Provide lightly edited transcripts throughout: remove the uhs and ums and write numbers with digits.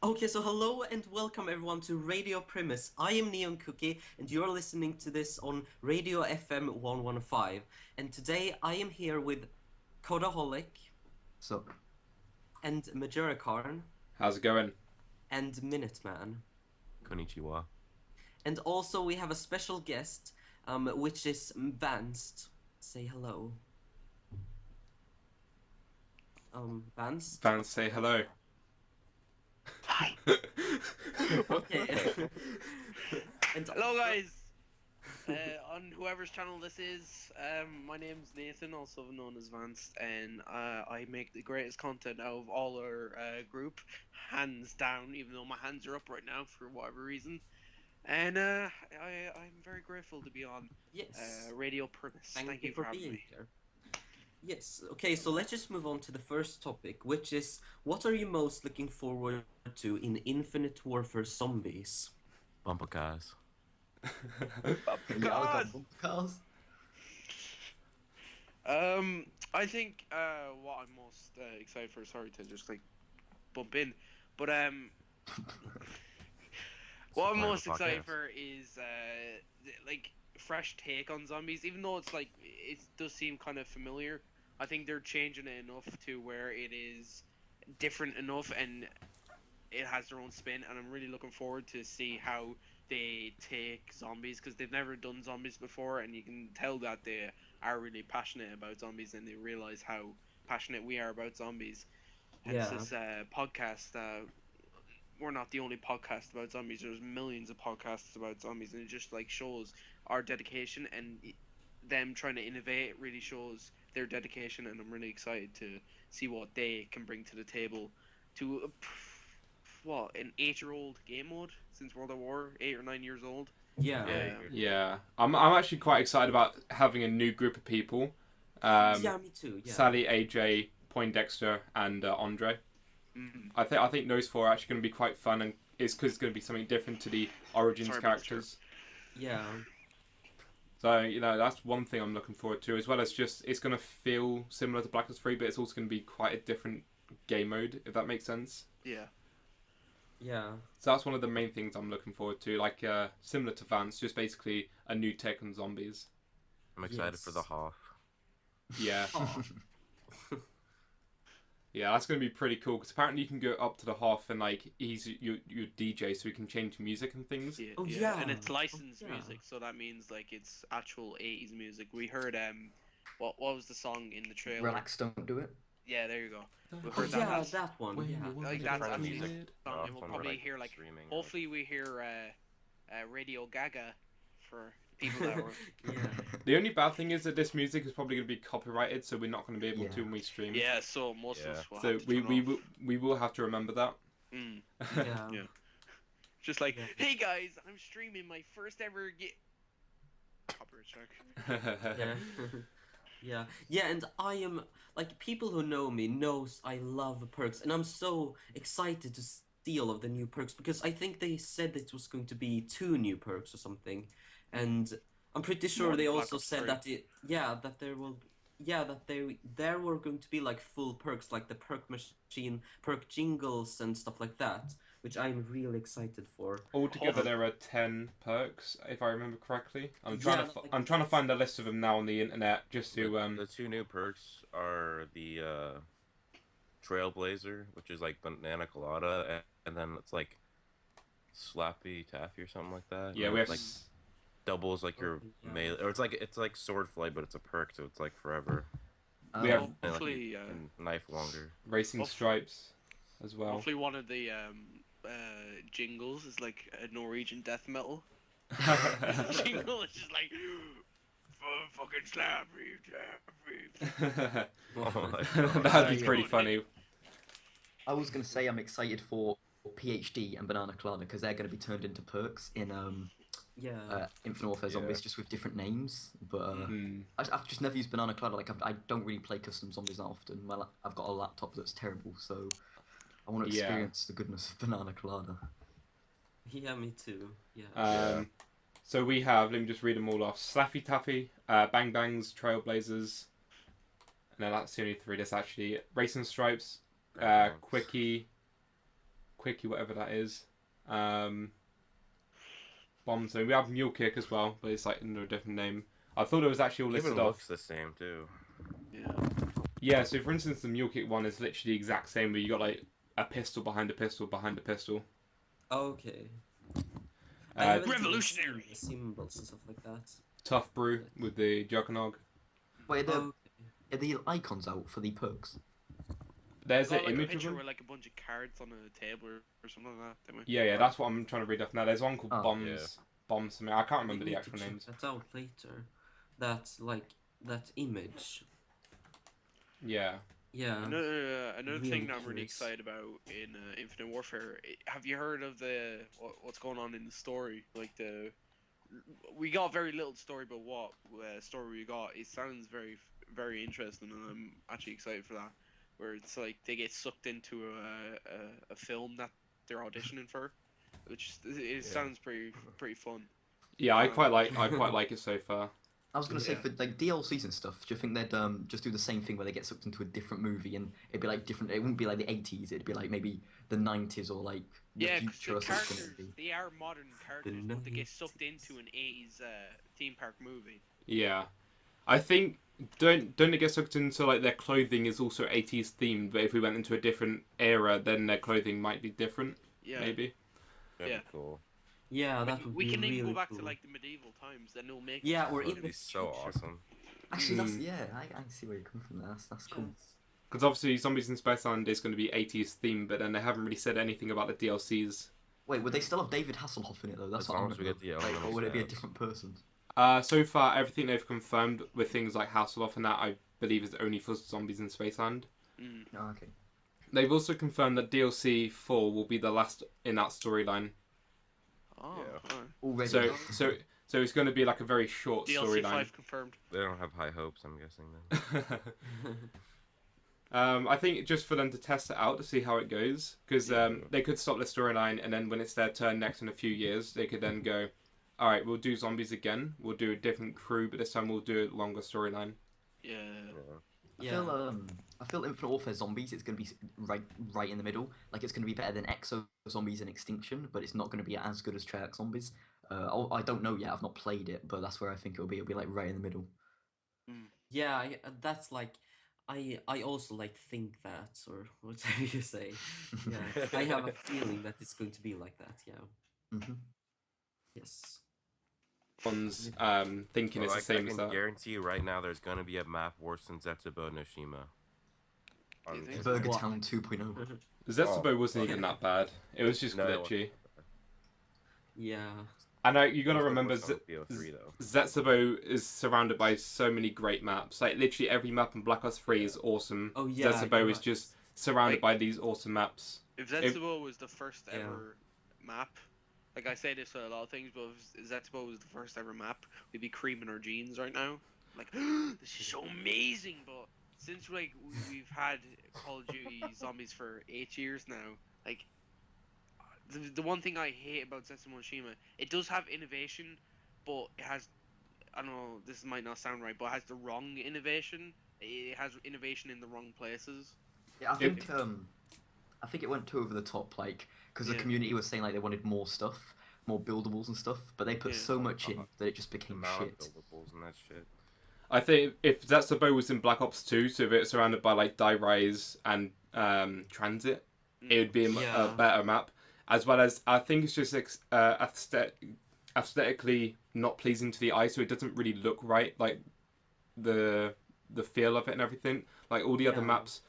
Okay, so hello and welcome everyone to Radio Primis. I am Neon Cookie and you're listening to this on Radio FM 115. And today I am here with Kodaholic So, and Majoricarn How's it going? and Minuteman. Konnichiwa. And also we have a special guest, which is Vanced. Say hello. Vanced? Vanced, say hello. Hi. Okay. And Hello, guys. On whoever's channel this is, my name's Nathan, also known as Vanced, and I make the greatest content out of all our group, hands down. Even though my hands are up right now for whatever reason, and I'm very grateful to be on Yes. Radio Primis. Thank you for for having being me. here. Yes, okay, so let's just move on to the first topic, which is what are you most looking forward to in Infinite Warfare Zombies? Bumper cars. Cars! cars. I think what I'm most excited for. Sorry to just like bump in, but what I'm most excited for is like fresh take on zombies. Even though it's like it does seem kind of familiar, I think they're changing it enough to where it is different enough and it has their own spin. And I'm really looking forward to see how they take zombies, because they've never done zombies before, and you can tell that they are really passionate about zombies and they realize how passionate we are about zombies. Hence this podcast. We're not the only podcast about zombies. There's millions of podcasts about zombies, and it just like shows our dedication, and them trying to innovate really shows their dedication. And I'm really excited to see what they can bring to the table to an 8-year-old game mode since World at War, 8 or 9 years old. Yeah. Yeah. I'm actually quite excited about having a new group of people. Yeah, me too. Yeah. Sally, AJ, Poindexter, and Andre. I think those four are actually going to be quite fun, and it's because it's going to be something different to the Origins Sorry, characters. Yeah. So, that's one thing I'm looking forward to, as well as just it's going to feel similar to Black Ops 3, but it's also going to be quite a different game mode, if that makes sense. Yeah. Yeah. So that's one of the main things I'm looking forward to, like similar to Vance, just basically a new take on zombies. I'm excited for the Hoff. Yeah. Oh. Yeah, that's going to be pretty cool, because apparently you can go up to the Hoff and like he's your DJ, so he can change music and things. Oh, yeah. And it's licensed yeah. music, so that means like it's actual 80s music. We heard what was the song in the trailer? Relax, don't do it. Yeah, there you go. We Oh, heard yeah, that's- that one. When Yeah. you want Like, to that's try the music. music song, and we'll when probably we're, like, hear like streaming or- hopefully we hear Radio Gaga for people that were Yeah. The only bad thing is that this music is probably going to be copyrighted, so we're not going to be able Yeah. to when we stream. yeah. So most of us will So have to we turn off. we will have to remember that. Mm. Yeah. Yeah. Just like, Yeah. hey guys, I'm streaming my first ever copyright strike. Yeah. Yeah. Yeah, and I am like people who know me knows I love perks, and I'm so excited to see all of the new perks because I think they said it was going to be 2 new perks or something, and I'm pretty sure More they than Black also Ops said 3. that there were going to be like full perks, like the perk machine, perk jingles, and stuff like that, which I'm really excited for. Altogether, there are 10 perks, if I remember correctly. I'm Yeah, trying to find a list of them now on the internet just to The 2 new perks are the Trailblazer, which is like Banana Colada, and then it's like Slappy Taffy or something like that. Yeah, And we it, have like doubles like your Yeah. melee, or it's like Sword Flight, but it's a perk, so it's like forever. We have- And, like, Hopefully, you can knife longer. Racing Hopefully- Stripes as well. hopefully one of the jingles is like a Norwegian death metal. Jingle is just like, fucking Slappy Taffy. Oh my God. That'd be pretty funny. I was going to say I'm excited for PhD and Banana Colada because they're going to be turned into perks in Yeah. Infinite Warfare Zombies, just with different names. But I've just never used Banana Colada. Like I don't really play custom zombies that often. I've got a laptop that's terrible, so I want to Yeah. experience the goodness of Banana Colada. Yeah, me too. Yeah. So we have, let me just read them all off. Slaffy Taffy, Bang Bangs, Trailblazers. No, that's the only 3. There's actually Racing Stripes, Quickie, Quickie, whatever that is. Bomb Zone. We have Mule Kick as well, but it's like under a different name. I thought it was actually all It listed even off. looks the same too. Yeah. Yeah, so for instance, the Mule Kick one is literally the exact same, where you got like a pistol behind a pistol behind a pistol. Okay. I haven't even Revolutionary. seen the symbols and stuff like that. Tough Brew with the Juggernog. Wait, Okay. are the icons out for the perks? There's Got an like a image of picture them. with like a bunch of cards on a table or something like that. Didn't we? Yeah, that's what I'm trying to read off now. There's one called Oh, Bombs. yeah. Bombs something. I can't We remember the need actual to check names. that out later. That that image. Yeah. Yeah. Another Really thing that I'm really curious. excited about in Infinite Warfare. Have you heard of what's going on in the story? Like we got very little story, but what story we got? It sounds very very interesting, and I'm actually excited for that. Where it's like they get sucked into a film that they're auditioning for, which sounds pretty fun. Yeah, I quite like it so far. I was gonna say Yeah. for like DLCs and stuff, do you think they'd just do the same thing where they get sucked into a different movie and it'd be like different? It wouldn't be like the 80s. It'd be like maybe the 90s or like the Yeah, because future the or something. characters, they are modern characters, but they get sucked into an 80s theme park movie. Yeah, I think don't they get sucked into like their clothing is also 80s themed, but if we went into a different era, then their clothing might be different. Yeah. Maybe. That'd Yeah. be cool. Yeah, that would We be can really even go back cool. to like the medieval times, then it'll make Yeah, or That'd in be the so future. awesome. Actually, that's I see where you're coming from there. That's cool. Yes. Because obviously, Zombies in Spaceland is going to be 80s themed, but then they haven't really said anything about the DLCs. Wait, would they still have David Hasselhoff in it though? That's As what I long want as we to get the know. Like, elemental or would it be a stats. different person? So far, everything they've confirmed with things like Hasselhoff and that, I believe, is only for Zombies in Spaceland. Mm. Oh, okay. They've also confirmed that DLC 4 will be the last in that storyline. Oh, Yeah. alright. Already. So it's going to be like a very short DLC storyline. 5 confirmed. They don't have high hopes, I'm guessing then. I think just for them to test it out to see how it goes, because they could stop the storyline and then when it's their turn next in a few years, they could then go, all right, we'll do zombies again. We'll do a different crew, but this time we'll do a longer storyline. Yeah. Yeah. I feel Infinite Warfare Zombies. It's gonna be right in the middle. Like it's gonna be better than Exo Zombies and Extinction, but it's not gonna be as good as Treyarch Zombies. I don't know yet. I've not played it, but that's where I think it'll be. It'll be like right in the middle. Yeah, that's like I also like think that, or whatever you say. Yeah, I have a feeling that it's going to be like that. Yeah. Hmm. Yes. One's thinking Well, it's the I same as can that. guarantee you right now there's gonna be a map worse than Zetsubou No Shima. You think so? Burger What? Town 2.0. Zetsubou wasn't okay. even that bad. It was just No, it glitchy. Yeah. And you got to It's remember, worse on BO3 though. Zetsubou is surrounded by so many great maps. Like literally every map in Black Ops 3 is awesome. Oh yeah. Zetsubou you're is right. just surrounded Like- by these awesome maps. If Zetsubou was the first Yeah. ever map, like I say this for a lot of things, but if Zetsubou was the first ever map, we'd be creaming our jeans right now. Like, this is so amazing, but since like we've had Call of Duty Zombies for 8 years now, like the one thing I hate about Zetsubou No Shima, it does have innovation, but it has, I don't know, this might not sound right, but it has the wrong innovation. It has innovation in the wrong places. Yeah, I think it went too over the top, like because the Yeah. community was saying like they wanted more stuff, more buildables and stuff, but they put Yeah. so much in that it just The became amount of shit. buildables and that shit. I think if Zetsubou was in Black Ops 2, so if it's surrounded by like Die Rise and Transit, it would be a Yeah. better map. As well as, I think it's just aesthetically not pleasing to the eye, so it doesn't really look right. Like the feel of it and everything. Like all the other maps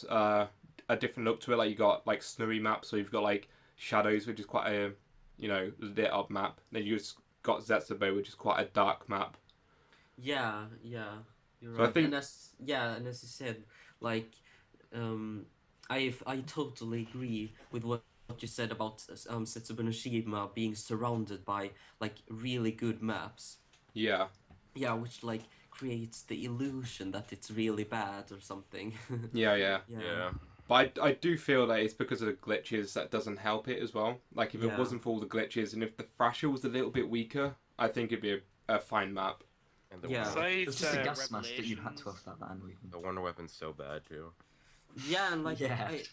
are a different look to it. Like you got like snowy maps, so you've got like Shadows, which is quite a lit up map. Then you just got Zetsubou, which is quite a dark map. Yeah. You're So I right. think- and as you said, like, I totally agree with what you said about Zetsubou No Shima being surrounded by like really good maps. Yeah. Yeah, which like creates the illusion that it's really bad or something. Yeah. Yeah. But I do feel that it's because of the glitches that doesn't help it as well. Like, if it Yeah. wasn't for all the glitches, and if the Thrasher was a little bit weaker, I think it'd be a fine map. And the Yeah. Wonder, Besides, It was just a gas mask that you had Revelations, to have that anyway. the Wonder Weapon's so bad too. Yeah, and like Yeah. it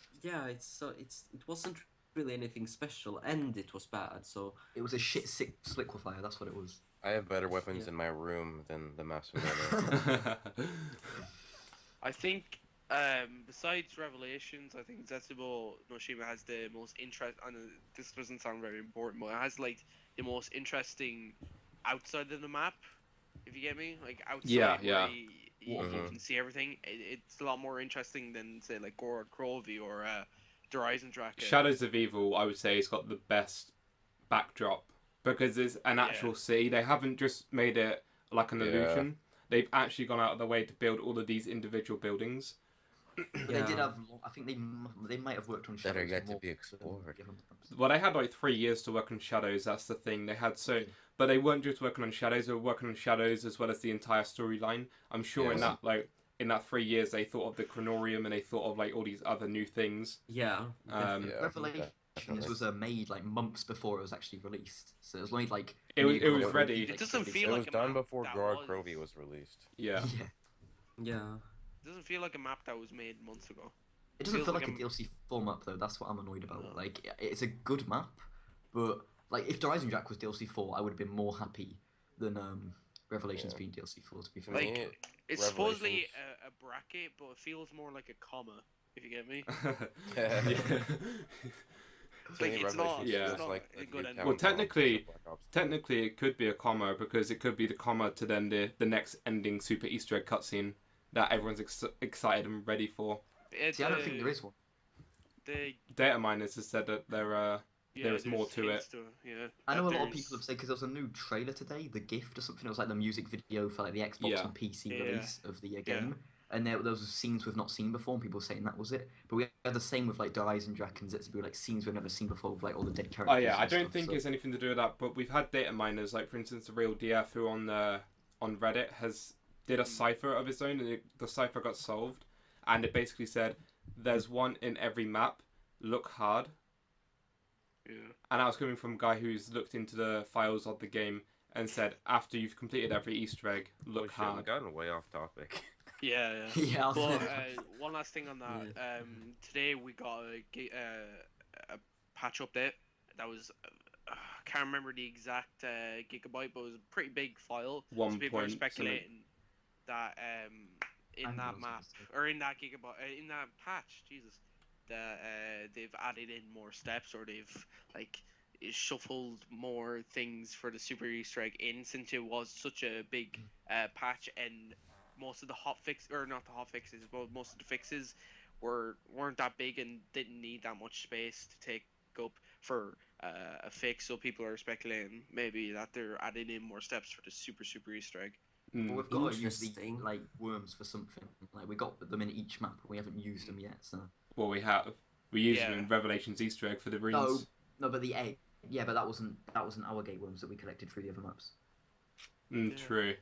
wasn't really anything special, and it was bad. So It was a shit sick sliquifier. That's what it was. I have better weapons Yeah. in my room than the maps from Meta. I think, besides Revelations, I think Zetsubou No Shima has the most interest. I know this doesn't sound very important, but it has like the most interesting outside of the map. If you get me, like outside Yeah, where yeah. you Mhm. can see everything. It's a lot more interesting than say like Gorod Krovi or Horizon Track. Shadows of Evil, I would say, has got the best backdrop because it's an actual city. They haven't just made it like an Yeah. illusion. They've actually gone out of their way to build all of these individual buildings. But Yeah. they did have. I think they might have worked on That are Shadows yet to more be than explored. the other maps. Well, they had like 3 years to work on Shadows. That's the thing. They had so, but they weren't just working on Shadows. They were working on Shadows as well as the entire storyline. I'm sure Yeah. in that 3 years they thought of the Chronorium and they thought of like all these other new things. yeah, Yeah, Revelations definitely. was made like months before it was actually released, so it was made like It was near- ready. It doesn't release. feel It like was a done map before that Gorod was- Krovi was released. Yeah. Yeah, yeah. It doesn't feel like a map that was made months ago. it doesn't Feels feel like like a a- DLC 4 map though. That's what I'm annoyed about. No. Like, it's a good map, but like if Horizon Jack was DLC 4, I would have been more happy than Revelations Yeah. being DLC 4. To be fair. For Like, me, It's supposedly Revelations- a bracket, but it feels more like a comma. If you get me. Yeah. to me, it's not- Yeah. feels it's not like a the good new ending. town Well, boss technically- of Black Ops 2. Technically, it could be a comma because it could be the comma to then the next ending super Easter egg cutscene that everyone's excited and ready for. See, I don't think there is one. The Data miners has said that There's more there's to hints yeah. I know a lot of There's- people have said because there was a new trailer today, The Gift or something. It was like the music video for like the Xbox Yeah. and PC Yeah. release of the game, and there was scenes we've not seen before, and people were saying that was it. But we had the same with like Horizon Jack and Zetsubou, like scenes we've never seen before with like all the dead characters. Oh yeah, I and don't stuff, think so- it's anything to do with that, but we've had data miners, like for instance, the real DF who on Reddit did a cipher of his own, and the cipher got solved, and it basically said there's one in every map. Look hard, Yeah. and that was coming from a guy who's looked into the files of the game and said after you've completed every Easter egg, Holy look shit, we hard. gotten way off topic. Yeah. Yeah, I was But gonna- one last thing on that. Today we got a patch update that was I can't remember the exact gigabyte, but it was a pretty big file. So 1 people are point something. speculating that in I that know map something. or in that gigabyte in that patch, Jesus, that they've added in more steps or they've like shuffled more things for the super Easter egg in since it was such a big patch and most of the not the hot fixes, but most of the fixes weren't that big and didn't need that much space to take up for a fix. So people are speculating maybe that they're adding in more steps for the super Easter egg. Well, Mm. we've got to use the Interesting. like worms for something. Like we got them in each map, but we haven't used them yet. So Well, we have. We used them Yeah. in Revelations Easter egg for the runes. no, but the egg. Yeah, but that wasn't our gate worms that we collected through the other maps. Mm, Yeah. True.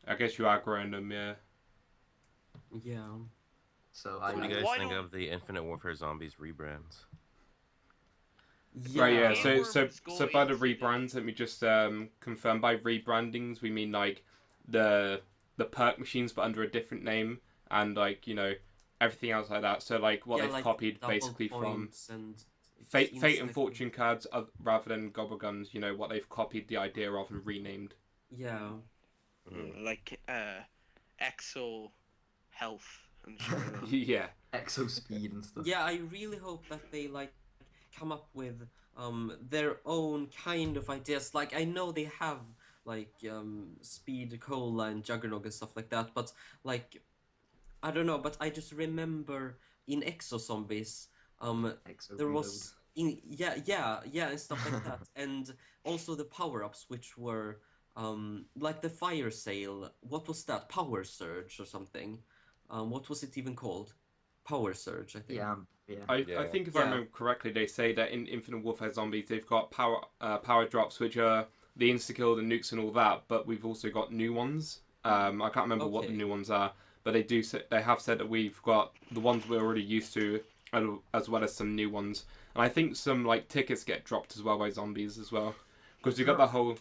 I guess you are growing them, yeah. Yeah. So What do you guys Why think don't- of the Infinite Warfare Zombies rebrands? Right, yeah. Yeah. So Worms go by the into the- rebrands, let me just confirm. By rebrandings, we mean like the perk machines, but under a different name, and like everything else like that. So like what Yeah, they've like copied double basically from points and it Fate seems and like- Fortune cards, rather than gobble guns. What they've copied the idea of and renamed. Yeah. Like exo health and shit like that. Yeah. exo speed and stuff. Yeah, I really hope that they like come up with their own kind of ideas. Like I know they have like Speed Cola and Juggernog and stuff like that, but like I don't know, but I just remember in Exo Zombies Exo there reload. was and stuff like that, and also the power-ups which were like the fire sale. What was that? Power surge or something? What was it even called? Power surge, I think. Yeah. I Yeah. think if I Yeah. remember correctly, they say that in Infinite Warfare Zombies they've got power drops, which are the insta-kill, the nukes, and all that. But we've also got new ones. I can't remember what the Okay. new ones are, but they have said that we've got the ones we're already used to, as well as some new ones. And I think some like tickets get dropped as well by zombies as well, because you got the whole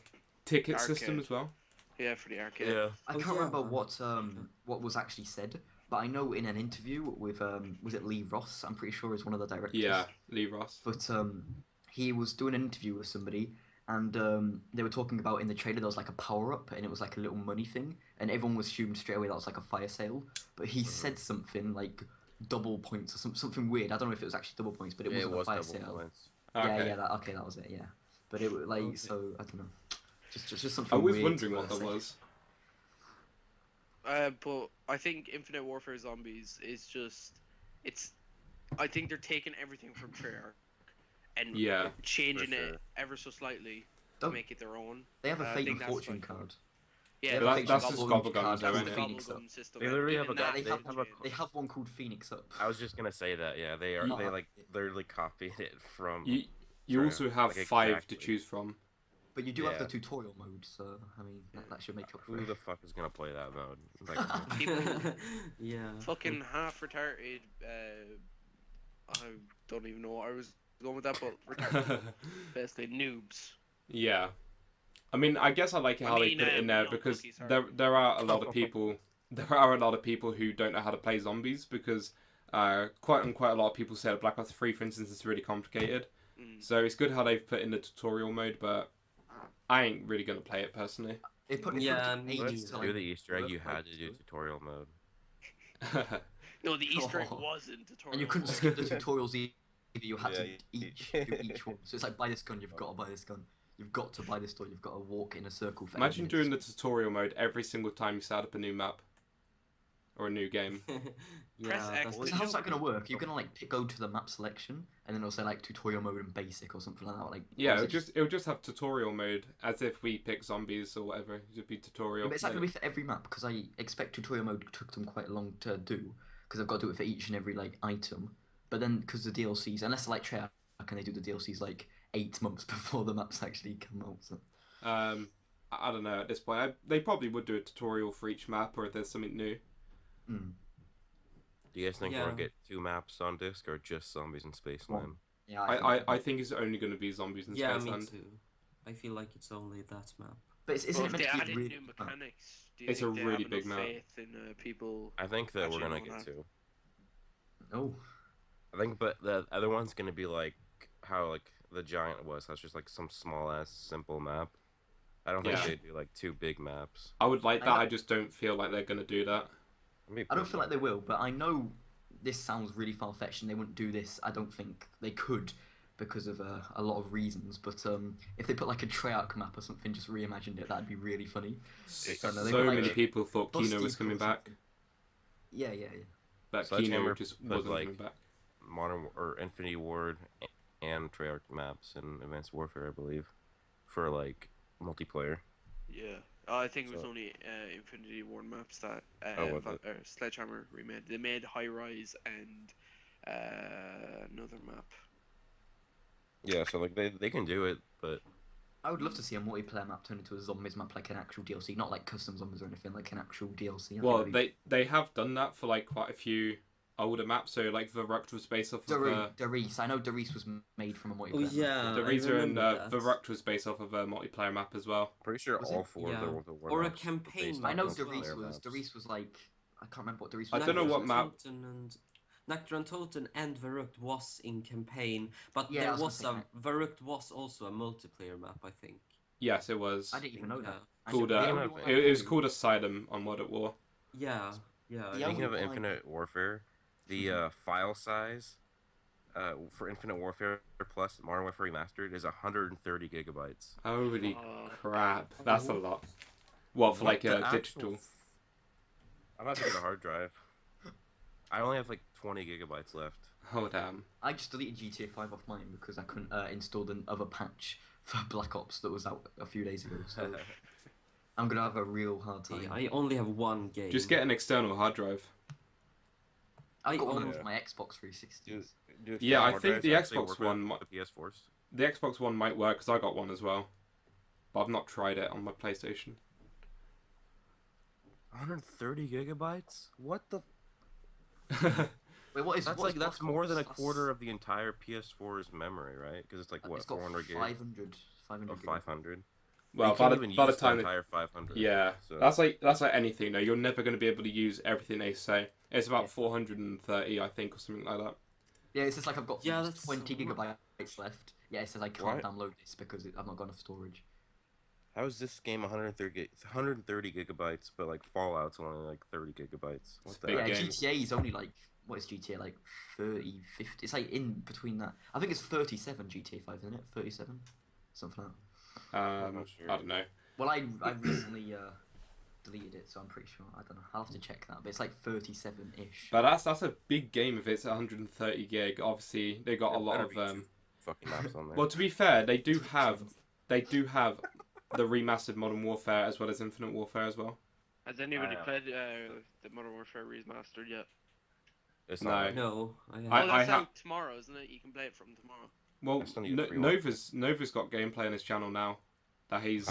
ticket system Arcade. as well. Yeah, for the arcade. Yeah. I Oh, can't yeah. remember what was actually said, but I know in an interview with was it Lee Ross? I'm pretty sure is one of the directors. Yeah, Lee Ross. But he was doing an interview with somebody, and they were talking about in the trailer there was like a power up, and it was like a little money thing, and everyone was assumed straight away that was like a fire sale. But he said something like double points or something weird. I don't know if it was actually double points, but it wasn't a fire sale. Points. Okay. Yeah. That was it. Yeah, but it was like so I don't know. Just something. I was weird wondering to what that say. was. But I think Infinite Warfare Zombies is just, I think they're taking everything from Treyarch and changing for sure. it ever so slightly to Don't- make it their own. They have a I Fate think and that's Fortune like- card. Yeah, But Fate that's and just Fortune Gobblegum, card, though, that's isn't the it? Phoenix up. System. They literally Even have a- that They hasn't have changed. They have one called Phoenix Up. I was just gonna say that. Yeah, they are. They like literally copied it from. You Treyarch, also have like, 5 to exactly. choose from. But you do have Yeah. the tutorial mode, so I mean that should make up for Who it. the fuck is gonna play that mode? Like, People Yeah. fucking half retarded. I don't even know what I was going with that, but retarded. Basically, noobs. Yeah. I mean, I guess I like how they put it in there no because cookies, sorry. there are a lot of people who don't know how to play zombies because quite a lot of people say that Black Ops 3, for instance, is really complicated. So it's good how they've put in the tutorial mode, but I ain't really gonna play it personally. It put Yeah, it took me ages too. to do like, the Easter egg. You work had out, to do so- tutorial mode. No, the Easter egg Oh. was in tutorial. and you couldn't mode. skip the tutorials either. You had Yeah, to do each one. So it's like buy this gun, you've got to buy this gun. You've got to buy this door, you've got to walk in a circle for 8 Imagine minutes. doing the tutorial mode every single time you start up a new map or a new game. Press X So how's that going to work? You're going to like go to the map selection and then it'll say like tutorial mode and basic or something like that. Like Yeah, or is it it'll just have tutorial mode as if we pick zombies or whatever. It'd be tutorial. But it's not going to be for every map because I expect tutorial mode took them quite long to do because I've got to do it for each and every like item. But then because the DLCs, unless they're like Treyarch, can they do the DLCs like 8 months before the maps actually come out? So. I don't know at this point. They probably would do a tutorial for each map or if there's something new. Mm. Do you guys think we're Yeah. gonna get 2 maps on disc or just Zombies in Spaceland? Yeah, I think it's only going to be zombies in Yeah, me Spaceland. too. I feel like it's only that map. But isn't Well, it if meant they to added be really new big map? mechanics, do you It's think a they really have big enough map. faith in people? I think that we're Actually, gonna no, get not. 2. Oh, I think, but the other one's gonna be like how like the Giant was. That's just like some small ass simple map. I don't think Yeah. they'd do like 2 big maps. I would like I that. know- I just don't feel like they're going to do that. I don't feel like they will, but I know this sounds really far-fetched and they wouldn't do this. I don't think they could because of a lot of reasons, but if they put like a Treyarch map or something, just reimagined it, that'd be really funny. So know, they were many like people thought Kino Busty was coming or back, something. Yeah. but Sledgehammer Kino just put, wasn't like, coming back. Modern or Infinity Ward and Treyarch maps in Advanced Warfare, I believe, for like multiplayer. Yeah, I think it was So- only Infinity War maps that was it? Sledgehammer remade. They made High Rise and another map. Yeah, so like they can do it, but I would love to see a multiplayer map turn into a zombies map, like an actual DLC, not like custom zombies or anything, like an actual DLC. I think Well, that'd be- they have done that for like quite a few older maps. So like Varuct was based off of Darius. I know Darius was made from a multiplayer. Oh, map. yeah. I Varuct and remember that. Varuct was based off of a multiplayer map as well. pretty sure Was it? all 4 Yeah. of the war Or a maps were campaign based map I on know as well. Darius multiplayer was. maps. Darius was like, I can't remember what Darius I was. don't know what map. Naktrantoten and Varuct was in campaign, but Yeah, I there was was gonna a Varuct was also a multiplayer map, I think. Yes, it was. I didn't even know that. Yeah. I Called, should- the uh, only one I it was knew- called Asylum on Modern War. Yeah. The I only Speaking of one I- Infinite Warfare, the file size for Infinite Warfare Plus Modern Warfare Remastered is 130 gigabytes. Holy Oh. crap, that's a lot. What for like The a actual digital? I'm about to get a hard drive. I only have like 20 gigabytes left. Oh damn. I just deleted GTA 5 off mine because I couldn't install the other patch for Black Ops that was out a few days ago. So I'm gonna have a real hard time. I only have one game. Just get an external hard drive. I got one own- of my Xbox 360s. Yeah, I think the Xbox One the PS4s. The Xbox One might work because I got one as well, but I've not tried it on my PlayStation. 130 gigabytes? What the? Wait, what is That's what is like that's Black more Ops? than a That's- quarter of the entire PS4's memory, right? Because it's like what It's got 400 gigs 500 or gigs. 500. Well, you by can't the even by the use time the entire 500. yeah, So- that's like anything though. You're never going to be able to use everything they say. It's about 430, I think, or something like that. Yeah, it says like I've got that's 20 so much. gigabytes left. Yeah, it says I can't What? download this because I've not got enough storage. How is this game 130 gigabytes, but like Fallout's only like 30 gigabytes? What the big Yeah, heck? game. GTA is only like, what is GTA, like 30, 50? It's like in between that. I think it's 37 GTA 5, isn't it? 37? Something like that. I'm not sure. I don't know. Well, I recently deleted it, so I'm pretty sure. I don't know. I'll have to check that, but it's like 37-ish. But that's a big game if it's 130 gig. Obviously, they got a lot of Fucking maps on there. Well, to be fair, they do have the remastered Modern Warfare as well as Infinite Warfare as well. Has anybody played the Modern Warfare Remastered yet? It's No. not. No, I Oh, haven't. that's ha- out tomorrow, isn't it? You can play it from tomorrow. Well, I still need a free one. Nova's got gameplay on his channel now that he's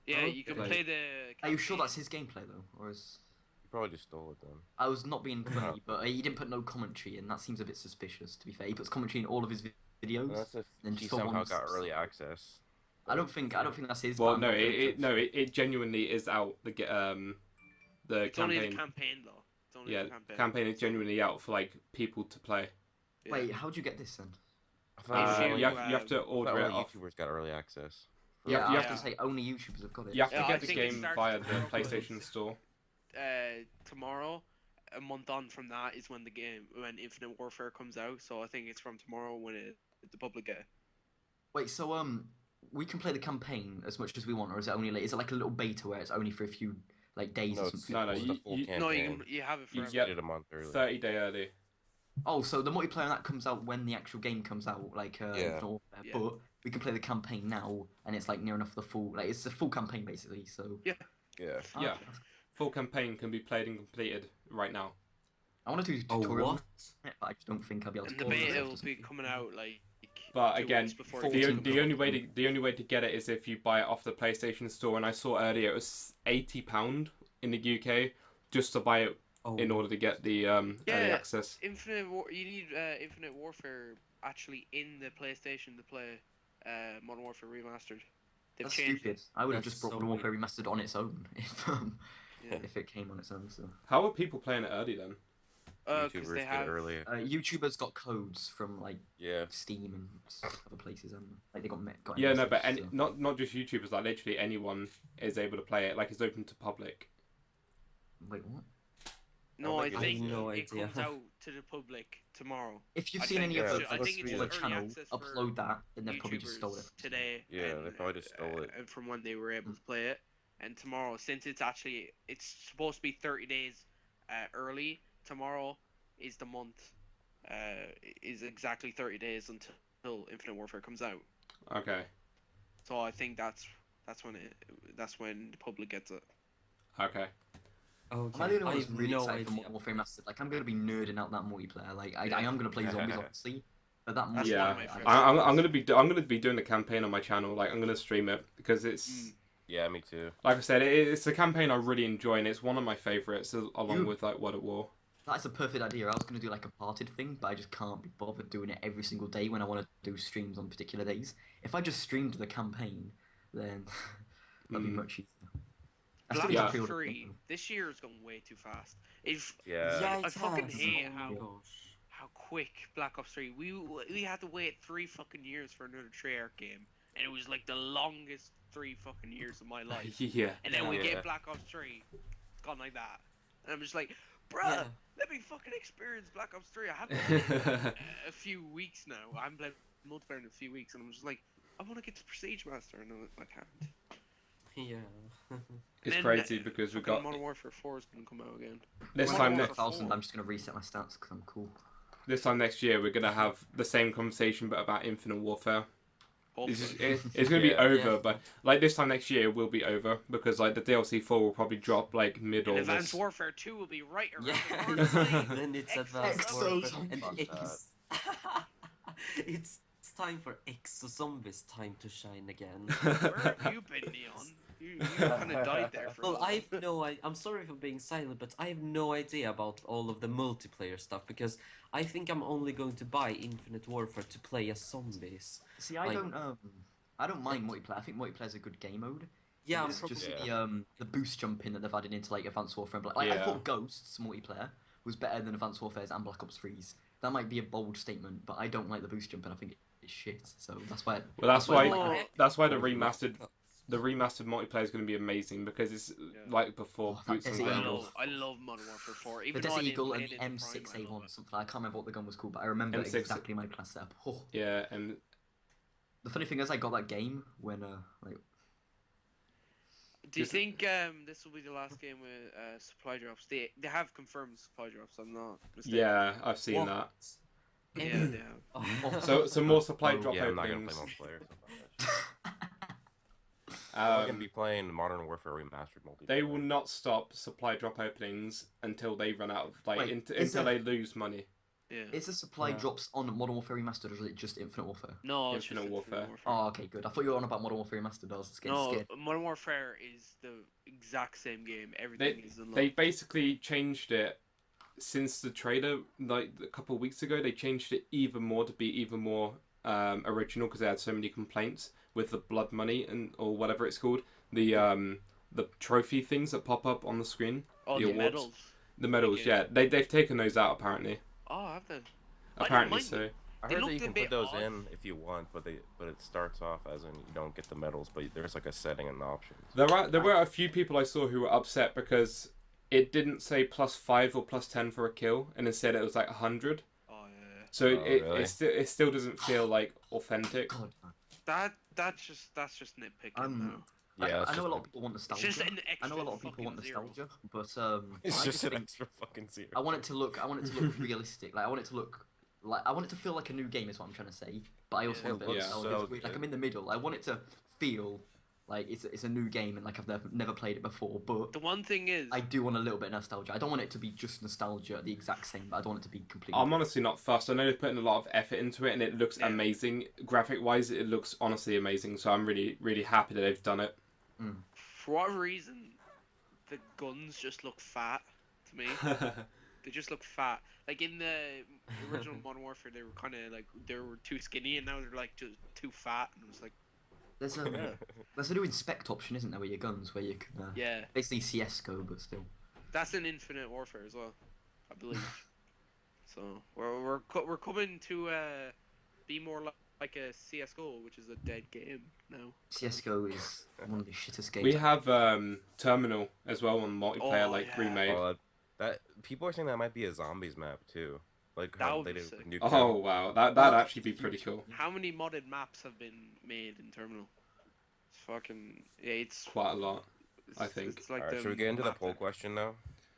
Yeah, Oh, you can okay. play the. Are you sure campaign. that's his gameplay though, or is? You probably just stole it then. I was not being funny, but he didn't put no commentary in. That seems a bit suspicious. To be fair, he puts commentary in all of his videos. That's if Then he just for somehow one got early specific- access. I don't think that's his. well, but I'm no, not gonna judge. it genuinely is out. The It's only the campaign, campaign though. It's only yeah, the campaign is genuinely out for like people to play. Yeah. Wait, how'd you get this then? I thought you You have to I thought order it only off. YouTubers got early access. You have- you I have was to- gonna say only YouTubers have got it. You have to Yeah, I get the think it game starts via the tomorrow. PlayStation Store. Tomorrow, a month on from that is when when Infinite Warfare comes out. So I think it's from tomorrow when the public get. Wait, so we can play the campaign as much as we want, or is it only like, is it like a little beta where it's only for a few like days No, or it's, something? No, no, it's you- the full you- campaign. No, you have it You for. get- Get it a month early. 30-day early. Oh, so the multiplayer on that comes out when the actual game comes out, like Yeah. Infinite Warfare, Yeah. but we can play the campaign now, and it's like near enough the full, like it's a full campaign basically. So Yeah. Yeah. okay. Full campaign can be played and completed right now. I want to do Oh, tutorial, what? but I just don't think I'll be able to. And the call beta myself will to be something. coming out like. But 2 again, weeks before the- game comes the out. only way to get it is if you buy it off the PlayStation Store. And I saw earlier it was £80 in the UK just to buy it Oh, in order to get the early access. You need Infinite Warfare actually in the PlayStation to play Modern Warfare Remastered. They've That's changed stupid. it. I would have That's just brought so Modern Warfare Remastered on its own Yeah. if it came on its own. So How are people playing it early then? Because YouTubers they get have. it early. YouTubers got codes from like Yeah. Steam and other places, and like they got Yeah, no, messages, but so. not just YouTubers. Like literally anyone is able to play it. Like it's open to public. Wait, what? No, I I have think no it idea. comes out to the public tomorrow. If you've I seen think any it's other ju- I like, think it's smaller just early channel access for upload that, then they've probably just stole it. YouTubers today. Yeah, they and, probably just stole it. And from when they were able to play it, and tomorrow, since it's supposed to be 30 days early. Tomorrow is the month. Is exactly 30 days until Infinite Warfare comes out. Okay. So I think that's when the public gets it. Okay. Okay. Am I the only one I who's have really no excited for idea. Modern Warfare Remastered? Like, I'm going to be nerding out that multiplayer. Like, I am going to play Yeah. zombies, obviously. But that That's multiplayer, one Yeah, of my favorites. I'm gonna be doing the campaign on my channel. Like I'm gonna stream it because it's Yeah, me too. like I said, it's a campaign I really enjoy and it's one of my favorites along You- with like World at War. That's a perfect idea. I was going to do like a parted thing, but I just can't be bothered doing it every single day when I want to do streams on particular days. If I just streamed the campaign, then that'd be much easier. I still Black need to Ops pre-order 3 it, though. this year is going way too fast. If Yeah. Yeah, I it fucking has. hate Oh my how- gosh. how quick Black Ops 3. We had to wait 3 fucking years for another Treyarch game, and it was like the longest 3 fucking years of my life. Yeah. And then we Yeah. get Black Ops 3, it's gone like that. And I'm just like, bruh, Yeah. let me fucking experience Black Ops 3. I haven't played it a few weeks now. I haven't played multiplayer in a few weeks, and I'm just like, I want to get to Prestige Master, and I can't. Yeah. It's then, crazy because we've Fucking got Modern Warfare 4 is going to come out again. this When I time get Modern next 1,000, I'm just going to reset my stats because I'm cool. next year we're gonna have the same conversation but about Infinite Warfare. It's, Hopefully. it's gonna be Yeah. over, Yeah. but like this time next year it will be over because like the DLC 4 will probably drop like mid And Advanced August. Warfare 2 will be right around Yeah. the corner. Then it's Exo Advanced zombies. Warfare. And Fuck X. It's time for Exo Zombies time to shine again. Where have you been, Neon? You kind of died there for a Well, while. I have no I'm sorry for being silent, but I have no idea about all of the multiplayer stuff because I think I'm only going to buy Infinite Warfare to play as zombies. See, I Like- don't mind multiplayer. I think multiplayer's a good game mode. Yeah, I'm it's probably... just Yeah. the boost jumping that they've added into like Advanced Warfare. Like I Yeah. thought Ghosts multiplayer was better than Advanced Warfare's and Black Ops 3's. That might be a bold statement, but I don't like the boost jump, and I think it's shit. So that's why. Well, that's why the Oh, remastered multiplayer is going to be amazing because it's like before Oh, that boots on Desert ground. Eagle. I love Modern Warfare 4. The Even though Desert I didn't Eagle play and it the in the Prime, I love M6A1 it. something. I can't remember what the gun was called, but I remember M6. exactly my class setup. Oh. Yeah, and The funny thing is, I got that game when like. Do you Just- think this will be the last game with supply drops? They have confirmed supply drops. I'm not mistaken. yeah, I've seen that. Yeah, they have. So more supply drop Yeah, I'm not gonna play openings. multiplayer. I'm gonna be playing Modern Warfare Remastered multiplayer. They will not stop supply drop openings until they run out of Wait, until they lose money. Yeah. Is the supply Yeah. drops on Modern Warfare Remastered, or is it just Infinite Warfare? No, it's Infinite just Warfare. Oh, okay, good. I thought you were on about Modern Warfare Remastered. I was just getting No, scared. Modern Warfare is the exact same game. Everything is unlocked. They basically changed it since the trailer, like a couple of weeks ago. They changed it even more to be even more original because they had so many complaints with the blood money or whatever it's called. The trophy things that pop up on the screen. Oh, the the awards. medals. The medals, Yeah. yeah. They've taken those out apparently. Oh, I have them. Apparently mind so. I They heard that looked you a can bit put those odd. in if you want, but it starts off as in you don't get the medals, but there's like a setting in the options. There were a few people I saw who were upset because it didn't say +5 or +10 for a kill, and instead it was like 100. Oh yeah. So Oh, really? it still doesn't feel like authentic. God, man. That's just nitpicking now. Yeah, I it's know a just lot of people want It's nostalgia. just an I know a extra lot of people want fucking zero. nostalgia, but it's I just an think extra fucking zero. I want it to look realistic. Like I want it to look like I want it to feel like a new game is what I'm trying to say. But I also Yeah. want a bit of Yeah. nostalgia. So It's weird. Like good. I'm in the middle. I want it to feel like it's a new game and like I've never played it before. But The one thing is, I do want a little bit of nostalgia. I don't want it to be just nostalgia, the exact same. But I don't want it to be completely. I'm honestly not fussed. I know they're putting a lot of effort into it, and it looks Yeah. amazing. Graphic wise, it looks honestly amazing. So I'm really, really happy that they've done it. for whatever reason, the guns just look fat to me. They just look fat. Like in the original Modern Warfare, they were kind of like they were too skinny, and now they're like just too fat. And it was like, There's a new inspect option, isn't there, with your guns, where you can yeah, basically CS:GO, but still. that's in Infinite Warfare as well, I believe. So we're coming to be more like a CS:GO, which is a dead game now. CS:GO is one of the shittest games. We have Terminal as well on multiplayer, Oh, like yeah. remade. That people are saying that might be a zombies map too, like That how would they be did sick. with Nuke. Oh wow, that'd actually be pretty cool. How many modded maps have been made in Terminal? It's fucking yeah, it's Quite a lot. I think. It's like Alright, the should we get into the map poll that- question now?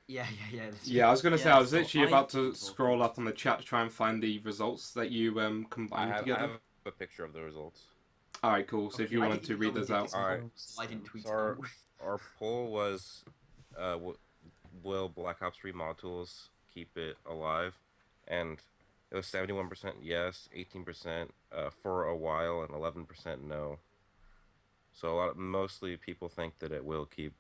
Yeah. Yeah, I was gonna say Yeah, I was so literally I about to think- scroll up on the chat to try and find the results that you I combined have together. a picture of the results. All right, cool. So if you I wanted didn't to even read know we those did out. this Alright. before, so I didn't tweet So our, it out. our poll was, will Black Ops 3 mod tools keep it alive? And it was 71% yes, 18% for a while, and 11% no. So mostly people think that it will keep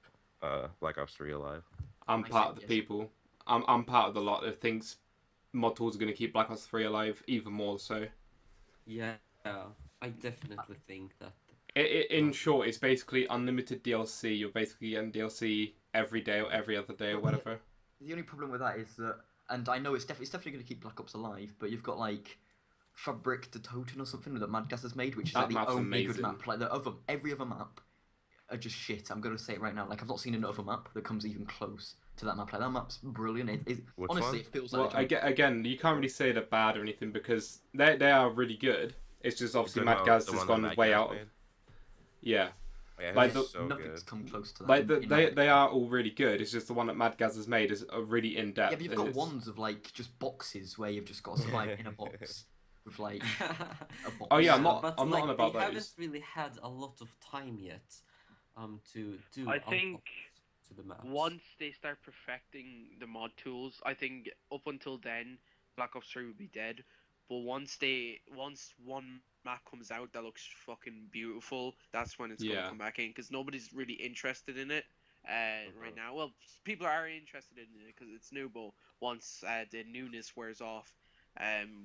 Black Ops 3 alive. I'm I part said of the yes. people. I'm part of the lot that thinks mod tools are going to keep Black Ops 3 alive even more so. Yeah, I definitely think that. In short, it's basically unlimited DLC. You're basically getting DLC every day or every other day or whatever. The only problem with that is that, and I know it's definitely going to keep Black Ops alive, but you've got like Fabric de Toten or something that Madgas has made, which is That like the map's only good amazing. map. Like every other map are just shit. I'm going to say it right now. Like I've not seen another map that comes even close to that map. Like that map's brilliant. Which Honestly, one? it feels Well, like. again, you can't really say they're bad or anything because they are really good. It's just obviously The Matt Gaz one has that gone Matt way Gaz out. made? Yeah, Yeah, Like it's the- so nothing's good. come close to that. like in my they are all really good. It's just the one that Mad Gaz has made is a really in depth. Yeah, but you've got ones of like just boxes where you've just got to survive in a box with like a box. Oh, yeah, I'm not- But I'm not on about they those. haven't really had a lot of time yet, to do. I a think lot to the maps. once they start perfecting the mod tools, I think up until then, Black Ops 3 would be dead. But once one map comes out that looks fucking beautiful, that's when it's Yeah. gonna come back in because nobody's really interested in it right now. Well, people are interested in it because it's new, but once the newness wears off,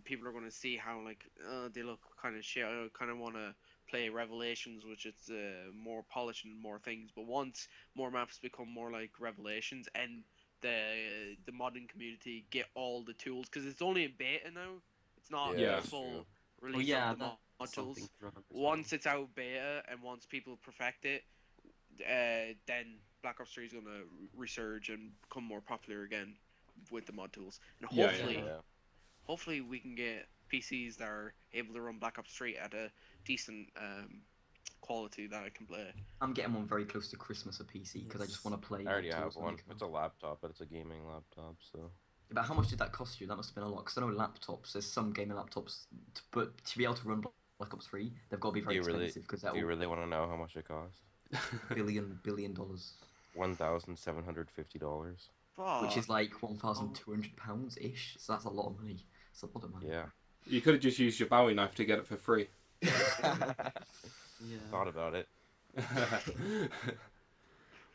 people are gonna see how like they look kind of shit. I kind of want to play Revelations, which it's more polished and more things. But once more maps become more like Revelations, and the modding community get all the tools, because it's only in beta now. It's not Yeah. the full Oh release yeah, of the mod that's tools. something to remember as well. Once it's out beta and once people perfect it, then Black Ops 3 is gonna resurge and become more popular again with the mod tools. And Yeah, hopefully we can get PCs that are able to run Black Ops 3 at a decent quality that I can play. I'm getting one very close to Christmas, a PC, because I just want to play. I already have towards one. the It's a laptop, but it's a gaming laptop, so. But how much did that cost you? That must have been a lot. Because I know laptops, there's some gaming laptops, but to be able to run Black Ops 3, they've got to be very expensive. Because Do you really want to know how much it cost? billion dollars. $1,750. Which is like £1,200 ish. So that's a lot of money. It's a lot of money. Yeah. You could have just used your Bowie knife to get it for free. Yeah. Thought about it.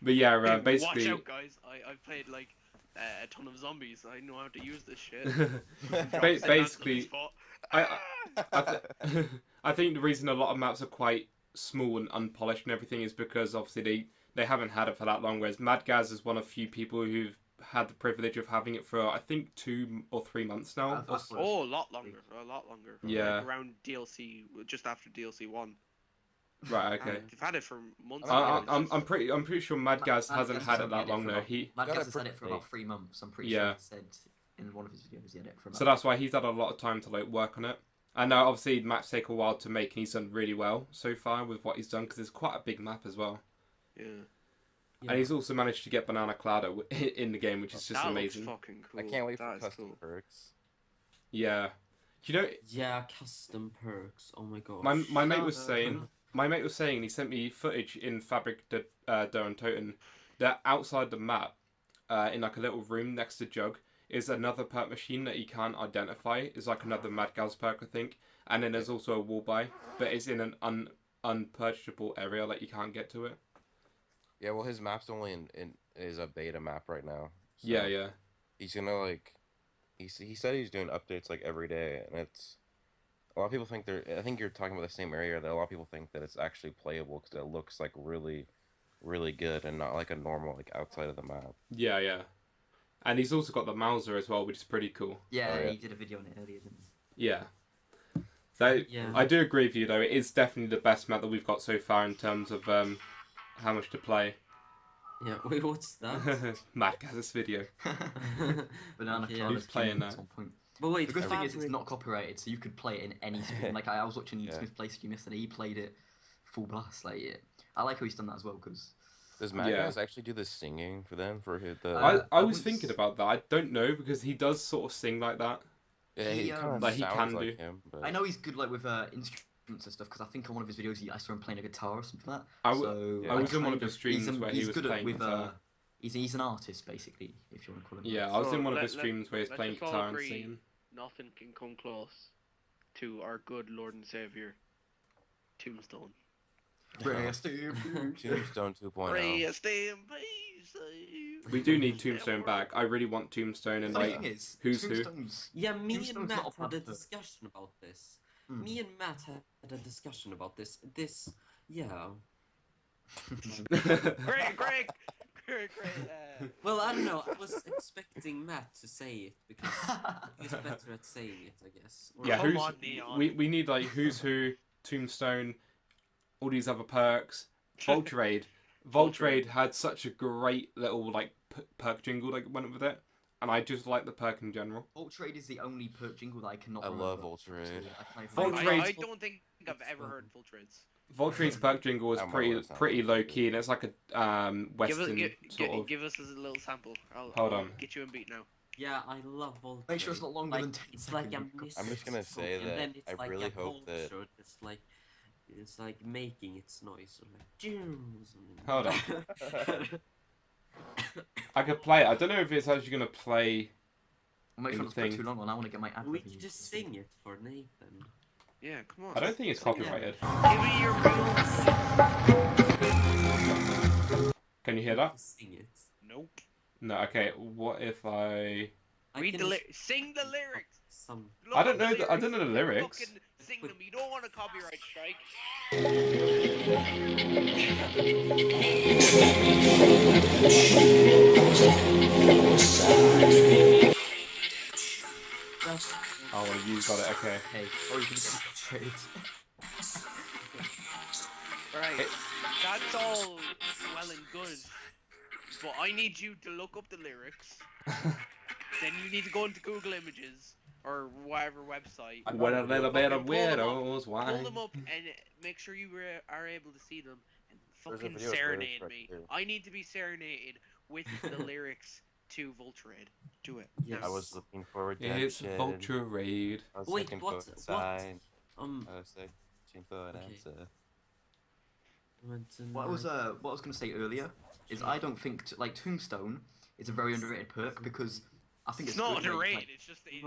But yeah, Hey, basically. watch out, guys! I've played like a ton of zombies. I know how to use this shit. Basically, I think the reason a lot of maps are quite small and unpolished and everything is because obviously they haven't had it for that long. Whereas Mad Gaz is one of few people who've had the privilege of having it for I think 2 or 3 months now. Oh, a lot longer. Yeah. Like around DLC, just after DLC 1. Right. Okay. They've had it for months. I'm pretty sure Mad Gaz hasn't Gaz had it hasn't that had it long for though. about- He Mad Got Gaz it has had it for pretty- about 3 months. I'm pretty Yeah. sure he said in one of his videos he had it for about. So that's why he's had a lot of time to like work on it. And now obviously maps take a while to make, and he's done really well so far with what he's done because it's quite a big map as well. Yeah. And he's also managed to get Banana Clado in the game, which is just that amazing. looks fucking cool. I can't wait for That is custom cool. perks. Yeah. Do you know? Yeah, custom perks. Oh my god. My mate was saying. My mate was saying, and he sent me footage in Fabric de Don Toten, that outside the map, in like a little room next to Jug, is another perk machine that he can't identify. It's like another Mad Gaz perk, I think. And then there's also a wall buy, but it's in an unpurchasable area, like you can't get to it. Yeah, well, his map's only is a beta map right now. So Yeah. He's gonna like, he said he's doing updates like every day, and it's a lot of people think I think you're talking about the same area that a lot of people think that it's actually playable because it looks like really, really good and not like a normal like outside of the map. Yeah. And he's also got the Mauser as well, which is pretty cool. Yeah, Oh, yeah. he did a video on it earlier, didn't he? Yeah. So Yeah. I do agree with you though. It is definitely the best map that we've got so far in terms of how much to play. Yeah, wait, what's that? Mad Gaz's video. Banana Yeah. Cloud Who's playing that? at some point. But wait, The good thing is it's Fabric- not copyrighted, so you could play it in any stream. Like I was watching Yeah. Smith play stream yesterday, he played it full blast. Like I like how he's done that as well because Does Mad Yeah. Gaz actually do the singing for them for the? I was thinking about that. I don't know because he does sort of sing like that. yeah, he he, kind of like, he sounds can like do. him. But... I know he's good like with instruments and stuff because I think on one of his videos I saw him playing a guitar or something like that. I So was in one of kind his streams where he he's was good playing with guitar. he's an artist basically, if you want to call him. Yeah, that. I was So in one of let- his streams where he's let's playing just all guitar and agree. singing. Nothing can come close to our good Lord and Savior, Tombstone. Rest in peace. Tombstone 2.0. Rest in peace. We do need Tombstone back. I really want Tombstone and Funny like thing is, who's who? Tombstone's Yeah, me and Tombstone's Matt not a had a bad perk. discussion about this. Hmm. Me and Matt had a discussion about this. Yeah. Great. Well, I don't know. I was expecting Matt to say it because he's better at saying it, I guess. Or- Yeah, Come who's on, Neon. we need like who's who, Tombstone, all these other perks. Voltrade. Voltrade had such a great little like perk jingle that went with it, and I just like the perk in general. Voltrade is the only perk jingle that I cannot I remember. love Voltrade. Voltrade- I don't think I've ever heard full trades. Voltrade's perk jingle was I don't know what it sounds pretty like. low key, and it's like a western sort of. Give us a little sample. Hold I'll on. Oh, get you in beat now. Yeah, I love Voltrade. Make sure it's not longer like, than 10 it's like a seconds. mist I'm just gonna say and that then it's I like really a hope that- vulture, it's like making its noise, or like "Jews," and- Hold on. I could play it. I don't know if it's actually gonna play. I'll make sure in it's not thing. too long, and I want to get my ad We reviews. could just sing it for Nathan. Yeah, come on. I don't think it's copyrighted. Give me your rules. Can you hear that? Just sing it. Nope. No. Okay. What if I? I Read can the just sing the lyrics. some. I don't know I don't know the lyrics. Fucking sing them. You don't want a copyright strike. Oh, well, you got it. Okay. Hey, or you can just trade. Right. That's all well and good. But I need you to look up the lyrics. Then you need to go into Google Images or whatever website. What a little bit of Pull them up, weirdos. Why? Pull them up and make sure you are able to see them. And There's a fucking video of serenade lyrics right me. here. I need to be serenaded with the lyrics to Vulture Raid. Do it. Yes. I was looking for redemption. It's Vulture Raid. I was Wait, looking what? for a sign. I Um. was searching for an Okay. answer. What I was gonna say earlier is I don't think like Tombstone is a very underrated perk because I think It's it's not good, like- underrated. It's just it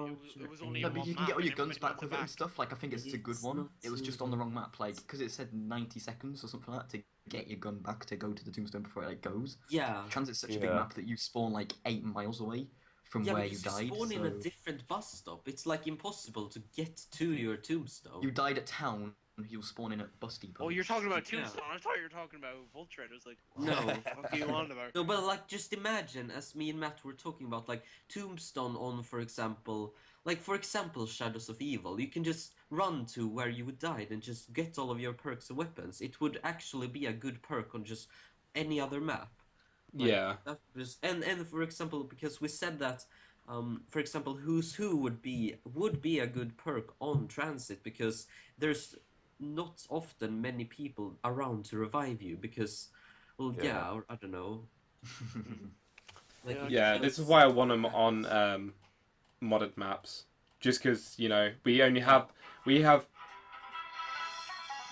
was only No, on but one you can map get all and your guns everybody back got with the it and back. stuff. Like I think it's a good It's one. not It was just too on the wrong map, like because it said 90 seconds or something like that to get your gun back to go to the Tombstone before it like goes. Yeah. Transit's such a big Yeah. map that you spawn like 8 miles away from Yeah, where you because died. spawn in a so- different bus stop. It's like impossible to get to your tombstone. You died at town, you'll spawn in at bus depot. Oh, you're talking about Yeah. Tombstone. I thought you were talking about Vulture Raid. I was like, what No. the fuck are you on about? No, but like just imagine, as me and Matt were talking about, like Tombstone on, for example, Shadows of Evil. You can just run to where you would died and just get all of your perks and weapons. It would actually be a good perk on just any other map. Like, Yeah. that was, and for example, because we said that, for example, Who's Who would be a good perk on Transit because there's not often many people around to revive you because, well, Yeah. or I don't know. Like, Yeah, Yeah, this is why I want them on modded maps. Just because, you know, we have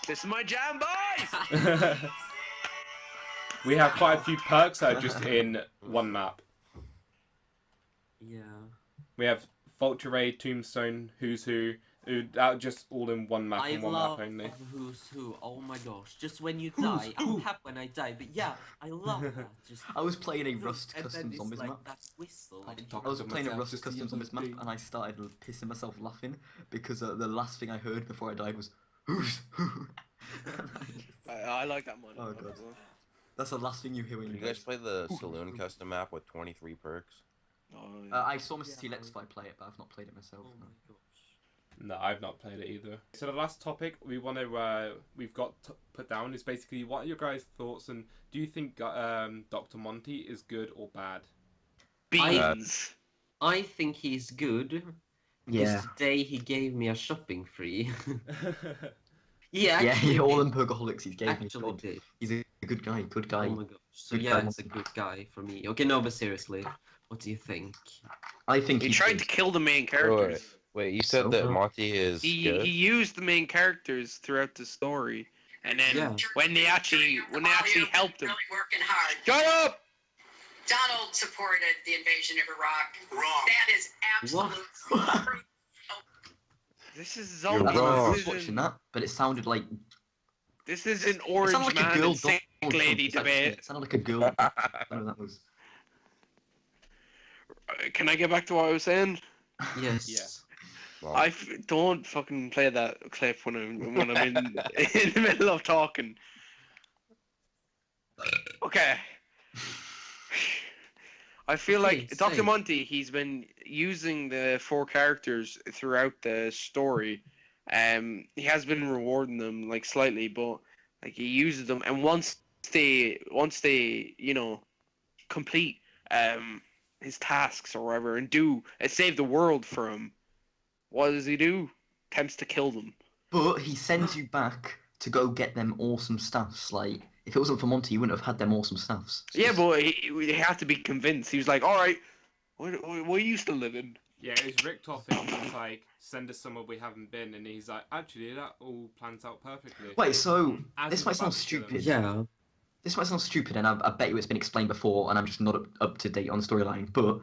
This is my jam, boys! we have quite a few perks that are just in one map. Yeah. We have Vulture Raid, Tombstone, Who's Who, that just all in one map I and one love map only. Who's Who. Oh my gosh! Just when you die, I'm happy when I die. But yeah, I love that. Just I was playing a Rust and then Custom it's Zombies like map. that whistle. I and talk I was to playing a myself Rust just Custom the Zombies other map day. and I started pissing myself laughing because the last thing I heard before I died was who's who. I like that one. Oh, God. That's the last thing you hear when Did you you guys die. play the Saloon custom map with 23 perks? Oh, I saw Mr. T Lexify play it, but I've not played it myself. Oh no. my gosh. No, I've not played it either. So the last topic we've got put down is basically what are your guys' thoughts and do you think Dr. Monty is good or bad? Beans. I think he's good. Because today he gave me a shopping free. Yeah, actually all did. them perkaholics he's gave me. Actually God, did. he's a good guy, good guy. Oh my gosh. So Good yeah, guy. it's a good guy for me. Okay, no, but seriously, what do you think? I think He he's tried good. to kill the main characters. Wait, you said So? that Monty is He good? used the main characters throughout the story, and then Yeah. when they actually helped him, Really working hard. shut up! Donald supported the invasion of Iraq. Wrong. That is absolute proof. This is You're I zombie. don't know if I wrong. was watching that, but it sounded like This is an it orange sounded like a man girl and sick Donald lady Trump. It's debate. It sounded like a girl. I don't know what that was. Can I get back to what I was saying? Yes. Yeah. Well, Don't fucking play that clip when I'm in in the middle of talking. Okay. I feel Okay, like Dr. say. Monty, he's been using the 4 characters throughout the story. He has been rewarding them like slightly, but like he uses them, and once they you know complete his tasks or whatever and save the world for him, what does he do? Attempts to kill them. But he sends you back to go get them awesome staffs. Like, if it wasn't for Monty, you wouldn't have had them awesome staffs. It's Yeah, just- but he had to be convinced. He was like, all right, where are you still living? Yeah, it was Richtoff and he was like, send us somewhere we haven't been and he's like, actually that all plans out perfectly. Wait, so As this he's might about sound to kill him. stupid. Yeah. This might sound stupid, and I bet you it's been explained before, and I'm just not up to date on the storyline. But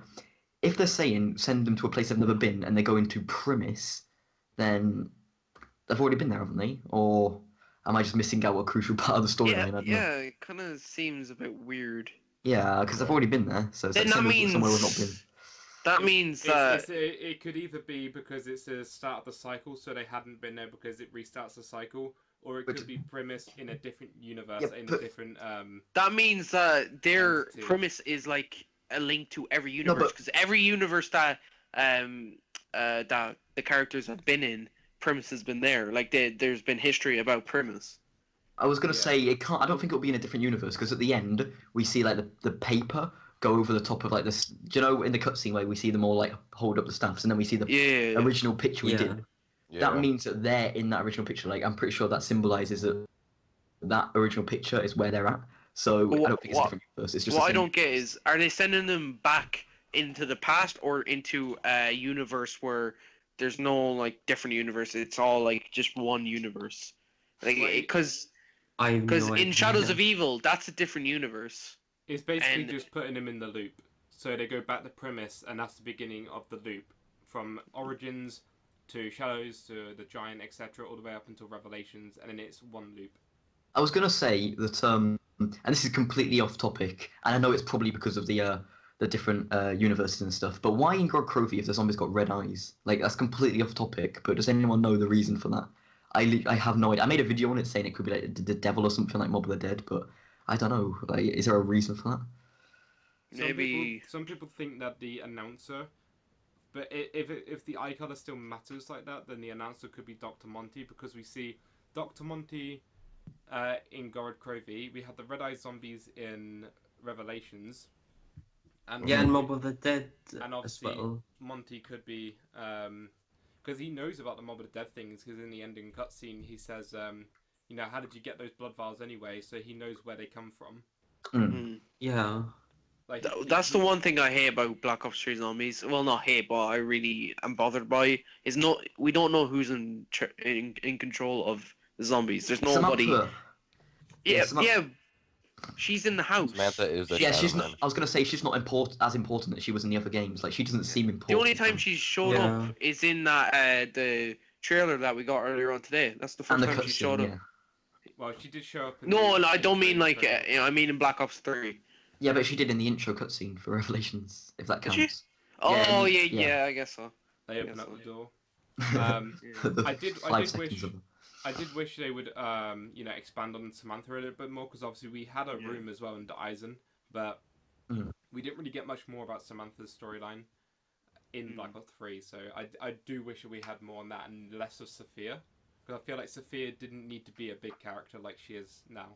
if they're saying send them to a place they've never been, and they're going to Primis, then they've already been there, haven't they? Or am I just missing out a crucial part of the storyline? I don't know. Yeah, it kind of seems a bit weird. Yeah, because they've already been there, so it's Then like that send them somewhere we've not been. means That means it could either be because it's the start of the cycle, so they hadn't been there because it restarts the cycle, or it could be Primis in a different universe, a different. That means their entity. Primis is like a link to every universe, because every universe that that the characters have been in, Primis has been there. Like there's been history about Primis. I was gonna say it can't. I don't think it'll be in a different universe because at the end we see like the paper go over the top of like this. Do you know in the cutscene where we see them all like hold up the staffs and then we see the original picture we did. Yeah. That means that they're in that original picture. Like I'm pretty sure that symbolizes that original picture is where they're at. So I don't think it's a different universe. It's just what I don't get is, are they sending them back into the past or into a universe where there's no like different universe? It's all like just one universe. Like because in Shadows of Evil, that's a different universe. It's basically just putting them in the loop. So they go back to Primis, and that's the beginning of the loop from Origins to Shadows to the Giant, etc., all the way up until Revelations, and then it's one loop. I was gonna say that, and this is completely off topic, and I know it's probably because of the different universes and stuff. But why in Gorod Krovi if the zombies got red eyes? Like that's completely off topic. But does anyone know the reason for that? I have no idea. I made a video on it saying it could be like the devil or something like Mob of the Dead, but I don't know. Like, is there a reason for that? Maybe some people think that the announcer, but if the eye color still matters like that, then the announcer could be Dr. Monty, because we see Dr. Monty in Gorod Krovi. We had the red eye zombies in Revelations, and and Mob of the Dead, and obviously as well. Monty could be because he knows about the Mob of the Dead things, because in the ending cutscene he says, you know, how did you get those blood vials anyway? So he knows where they come from. Yeah. Like, that's the one thing I hate about Black Ops 3 Zombies. Well, not hate, but I really am bothered by. Is we don't know who's in control of the zombies. There's nobody. Samantha. Yeah. She's in the house. Samantha is the she's not. I was gonna say she's not as important as she was in the other games. Like she doesn't seem important. The only time she's showed up is in that the trailer that we got earlier on today. That's the first time she showed up. Well, she did show up. No, I don't mean like. I mean in Black Ops 3. Yeah, but she did in the intro cutscene for Revelations, if that counts. Did she? Oh yeah, I guess so. They open up the door. I did wish they would, expand on Samantha a little bit more, because obviously we had a room as well in the Eisen, but we didn't really get much more about Samantha's storyline in Black Ops 3. So I do wish that we had more on that and less of Sophia, because I feel like Sophia didn't need to be a big character like she is now.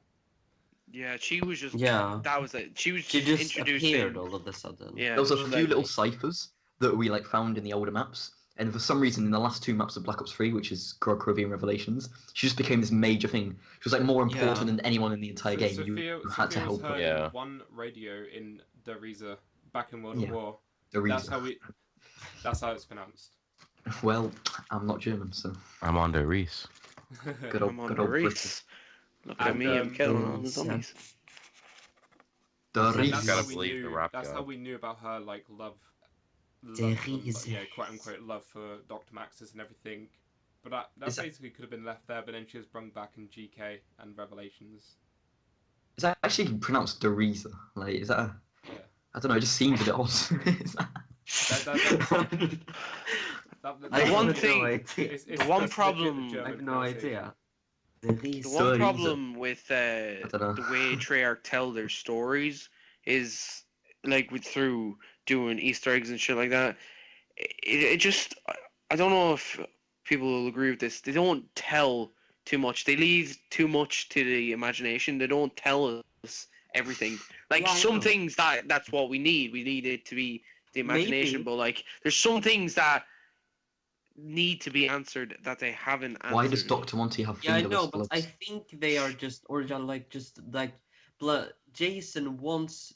Yeah, she was just. Yeah. That was it. She just introduced appeared all of a sudden. Yeah. There was a few little ciphers that we found in the older maps, and for some reason in the last two maps of Black Ops 3, which is Gorod Krovi and Revelations, she just became this major thing. She was more important than anyone in the entire game. Sophia, you had to help her. Yeah. One radio in Dariza back in World of War. Dariza. That's how it's pronounced. Well, I'm not German, so. I'm on Dariz. Good old British. Look at me, I'm killing all the zombies. That's how we knew about her, love, quote unquote, love for Dr. Maxis and everything. But that basically could have been left there, but then she was brought back in GK and Revelations. Is that actually pronounced Dariza? Is that a... Yeah. I don't know, it just seems a bit odd. The one problem... I have no idea. The one problem with the way Treyarch tell their stories is through doing Easter eggs and shit like that. It just, I don't know if people will agree with this. They don't tell too much. They leave too much to the imagination. They don't tell us everything. Some things that's what we need. We need it to be the imagination. Maybe. But there's some things that need to be answered that they haven't answered. Why does Dr. Monty have I know, but I think they are just Jason wants,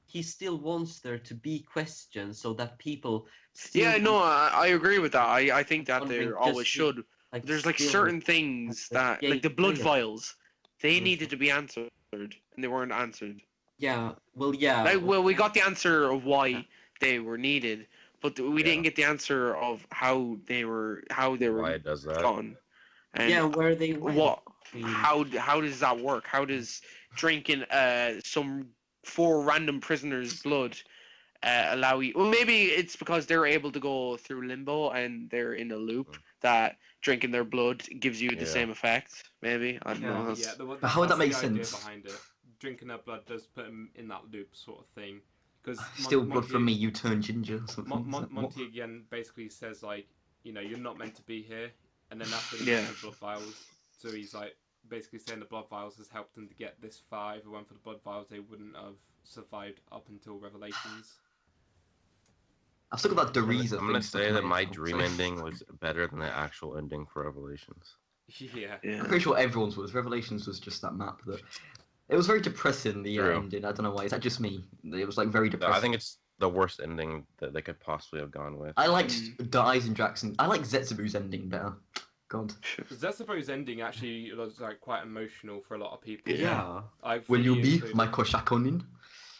he still wants there to be questions so that people still... Yeah, no, I agree with that. I think that there always should. There's certain things that, the blood vials, they needed to be answered, and they weren't answered. Yeah, well, yeah. We got the answer of why they were needed, but we didn't get the answer of how they were why it does that. Gone. And where they went. What? How does that work? How does drinking some 4 random prisoners' blood allow you. Well, maybe it's because they're able to go through limbo and they're in a loop that drinking their blood gives you the same effect. Maybe I don't know. Yeah, But how would that make the idea sense? behind it. Drinking their blood does put them in that loop sort of thing. Because Still blood from me, you turn ginger or something. Monty again basically says like, you know, you're not meant to be here, and then that's when he gets the blood vials. So he's like basically saying the blood vials has helped them to get this far. If it weren't for the blood vials, they wouldn't have survived up until Revelations. I've still got that Deriza. I'm gonna say that my dream ending was better than the actual ending for Revelations. Yeah. I'm pretty sure everyone's was. Revelations was just that map that. It was very depressing, the ending. I don't know why. Is that just me? It was like very depressing. I think it's the worst ending that they could possibly have gone with. I liked Dies and Jackson. I like Zetsubou's ending better. God. Zetsubou's ending actually was like quite emotional for a lot of people. Yeah. Will you be my Koshakonin?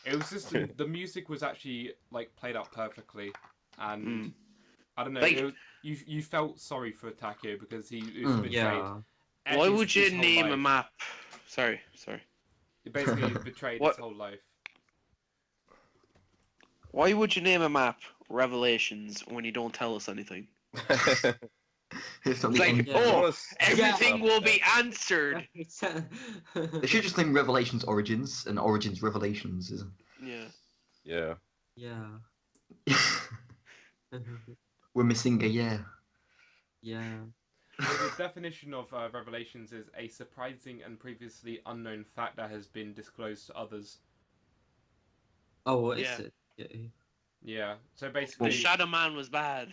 It was just the music was actually like played out perfectly, and I don't know. Like, you felt sorry for Takeo because he was betrayed. Yeah. Why would you his whole name a life. map? Sorry. Basically, he's betrayed his whole life. Why would you name a map Revelations when you don't tell us anything? It's not It's the like, end. everything will be answered. They should just name Revelations Origins and Origins Revelations. Yeah. Yeah. We're missing a Yeah. The definition of Revelations is a surprising and previously unknown fact that has been disclosed to others. Oh, what is Yeah. it? Yeah. Yeah. So basically, The Shadow Man was bad.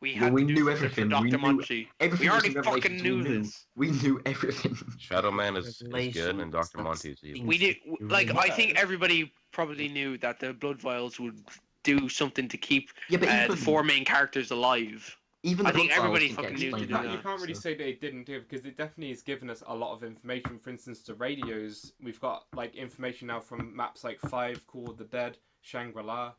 We Well, had we to do knew something everything. for We Dr. knew Monty. everything. We was already in fucking Revelations, knew we knew. this. We knew everything. Shadow Man is good and Dr. Monty is evil. We did. Like, I think everybody probably knew that the blood vials would do something to keep Yeah, but the even, four main characters alive. even I the think blood vials everybody didn't get fucking knew to explained do that that. you can't really so- say they didn't do it because it definitely has given us a lot of information. For instance, the radios, we've got like information now from maps like 5, Call of the Dead, Shangri-La.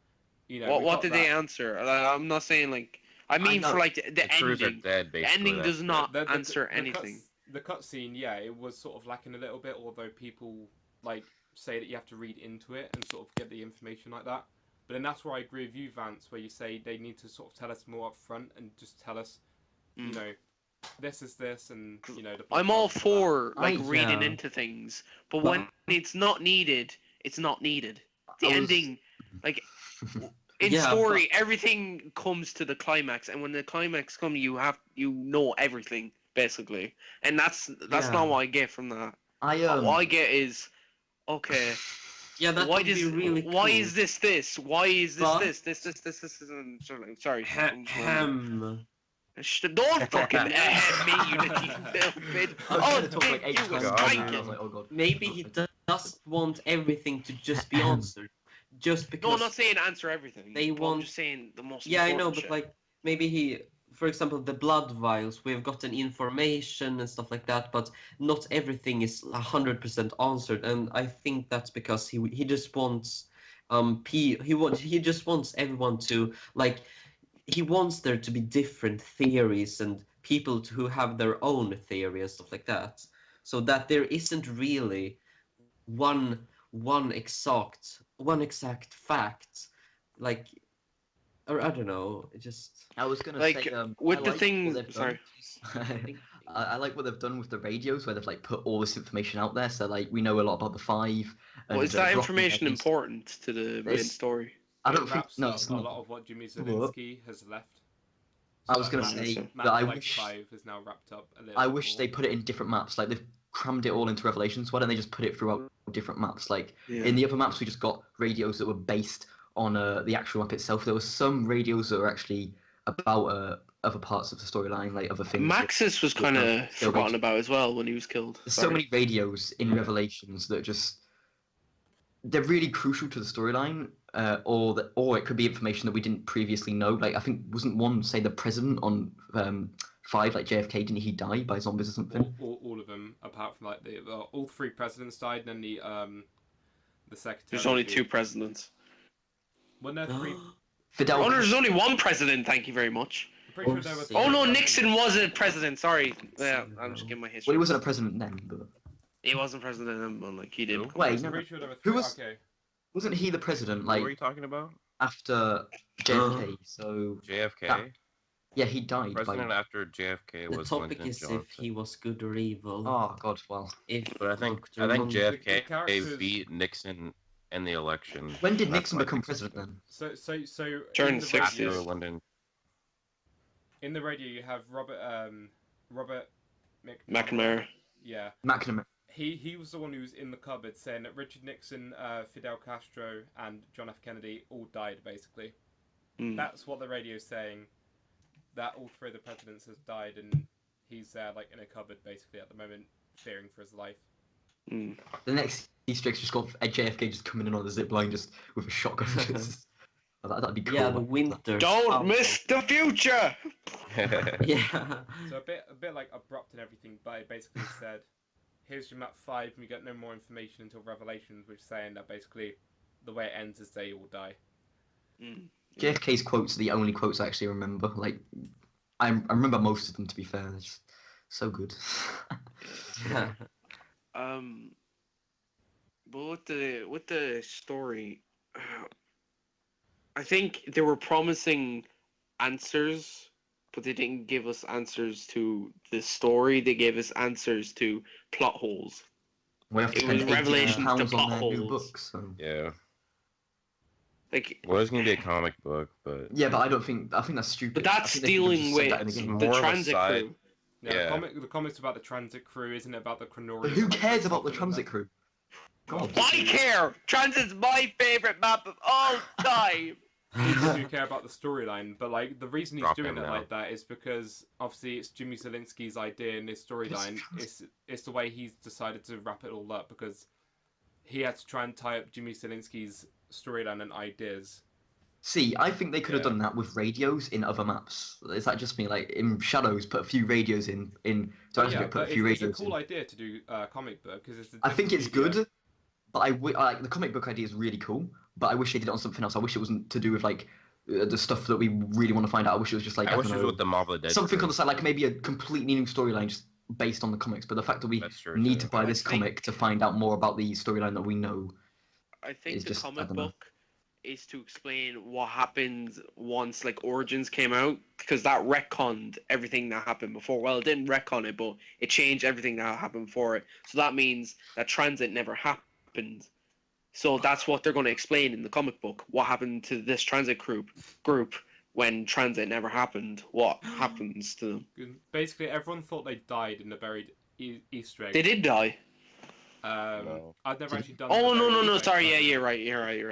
You know, we've What got did that. they answer? I'm not saying like. I mean, know. for like the crews are ending. dead, The basically. ending does not The- answer the anything. The cutscene, yeah, it was sort of lacking a little bit, although people like say that you have to read into it and sort of get the information like that. But then that's where I agree with you, Vance, where you say they need to sort of tell us more up front and just tell us, you know, this is this, and you know. I'm all for like I- reading yeah. into things, but But- when it's not needed, it's not needed. The I was- ending, like in Yeah, story, everything comes to the climax, and when the climax comes, you know everything basically, and that's Yeah. not what I get from that. I What I get is, okay, Yeah, that why would be does really why cool. is this this? Why is this But- this? And sorry. Ham. Don't fucking me, you little bit. Oh, talk like 8 you was times. right. I was like, oh god. Maybe he does want everything to just be answered, just because. No, I'm not saying answer everything. They but want- I'm just saying the most. Yeah, I know, important but shit. like maybe he, for example, the blood vials. We've gotten information and stuff like that, but not everything is 100% answered. And I think that's because he just wants he just wants everyone to like. He wants there to be different theories and people who have their own theory and stuff like that, so that there isn't really one exact fact, like, or I don't know, it just I was gonna Like, say, with I the like thing- what they've done. I like what they've done with the radios, where they've like put all this information out there. So like we know a lot about the 5. Well, is and, that Rocky information Legends. important to the main It's- story? I don't It think wraps no, up it's a not. lot of what Jimmy Zielinski has left. I was gonna like, say Map that I like wish 5 is now wrapped up a little I bit wish more. they put it in different maps. Like they've crammed it all into Revelations. Why don't they just put it throughout different maps? Like in the other maps, we just got radios that were based on the actual map itself. There were some radios that were actually about other parts of the storyline, like other things. Maxis was kind of forgotten about as well when he was killed. There's so many radios in Revelations that they're really crucial to the storyline, or it could be information that we didn't previously know. Like I think wasn't one say the president on 5, like JFK, didn't he die by zombies or something? All of them, apart from like all 3 presidents died, and then the secretary. There's only 2 presidents. When there 3, Fidel. Oh, no, there's only 1 president. Thank you very much. I'm pretty sure there were. Oh no, 3 Nixon was a president. Sorry. Yeah, I'm just giving my Well, history. he wasn't a president then, but He wasn't president then, but like he did. Who? become Wait, I'm president. no, pretty sure there were Who 3. was- Okay. wasn't he the president? What Like were you talking about? after JFK. So JFK. yeah, he died. President after JFK The was topic Lyndon is Johnson. if he was good or evil. Oh God, well. But I think Monty- JFK The characters- beat Nixon in the election. When did That's Nixon my become consensus. president then? So During in the the 60s. radio- After Lyndon. In the radio, you have Robert McNamara. Yeah, McNamara. he was the one who was in the cupboard saying that Richard Nixon, Fidel Castro, and John F. Kennedy all died. Basically, that's what the radio's saying. That all three of the presidents has died, and he's like in a cupboard basically at the moment, fearing for his life. The next Easter egg's just got JFK just coming in on the zip line just with a shotgun. That'd be cool. Yeah, the winter. Don't miss the future. Yeah. So a bit like abrupt and everything, but it basically said, "Here's your map 5, and we get no more information until Revelations," which is saying that basically the way it ends is they all die. JFK's quotes are the only quotes I actually remember. Like, I remember most of them. To be fair, they're just so good. But with the story, I think they were promising answers, but they didn't give us answers to the story. They gave us answers to plot holes. We have to It was spend Revelations £80 to on plot their new holes. books. So. Yeah. Like, Well, it's gonna be a comic book, but Yeah, but I think that's stupid. but that's I think they could've dealing just said that in with the game. the More of a transit side- crew. Yeah, Yeah. the comics about the transit crew, isn't it about the Chronorium? But who like, cares about the something transit like crew? God. I care. Transit's my favorite map of all time. that. People do care about the storyline, but like the reason he's Drop doing him it now. like that is because obviously it's Jimmy Zielinski's idea and his storyline. It's the way he's decided to wrap it all up because he had to try and tie up Jimmy Zielinski's storyline and ideas. See, I think they could have Yeah. done that with radios in other maps. Is that just me? Like in Shadows, put a few radios in. Don't Yeah, put but a few it's a radios cool in. idea to do a comic book because it's. I think it's media. good, but I like the comic book idea is really cool. But I wish they did it on something else. I wish it wasn't to do with like the stuff that we really want to find out. I wish it was just like I wish it don't was know, with the Mob of the Dead. something crew. on the side, like maybe a completely new storyline just based on the comics. But the fact that we That's true, need too. to buy I this think- comic to find out more about the storyline that we know. I think It's the just- I comic don't know. book is to explain what happens once like Origins came out, because that retconned everything that happened before. Well, it didn't retcon it, but it changed everything that happened before it. So that means that Transit never happened. So that's what they're going to explain in the comic book. What happened to this Transit group when Transit never happened? What happens to them? Basically, everyone thought they died in the buried Easter egg. They did die. No. I've never actually done. Oh the no buried no no! Easter egg, Sorry, but yeah, you're right.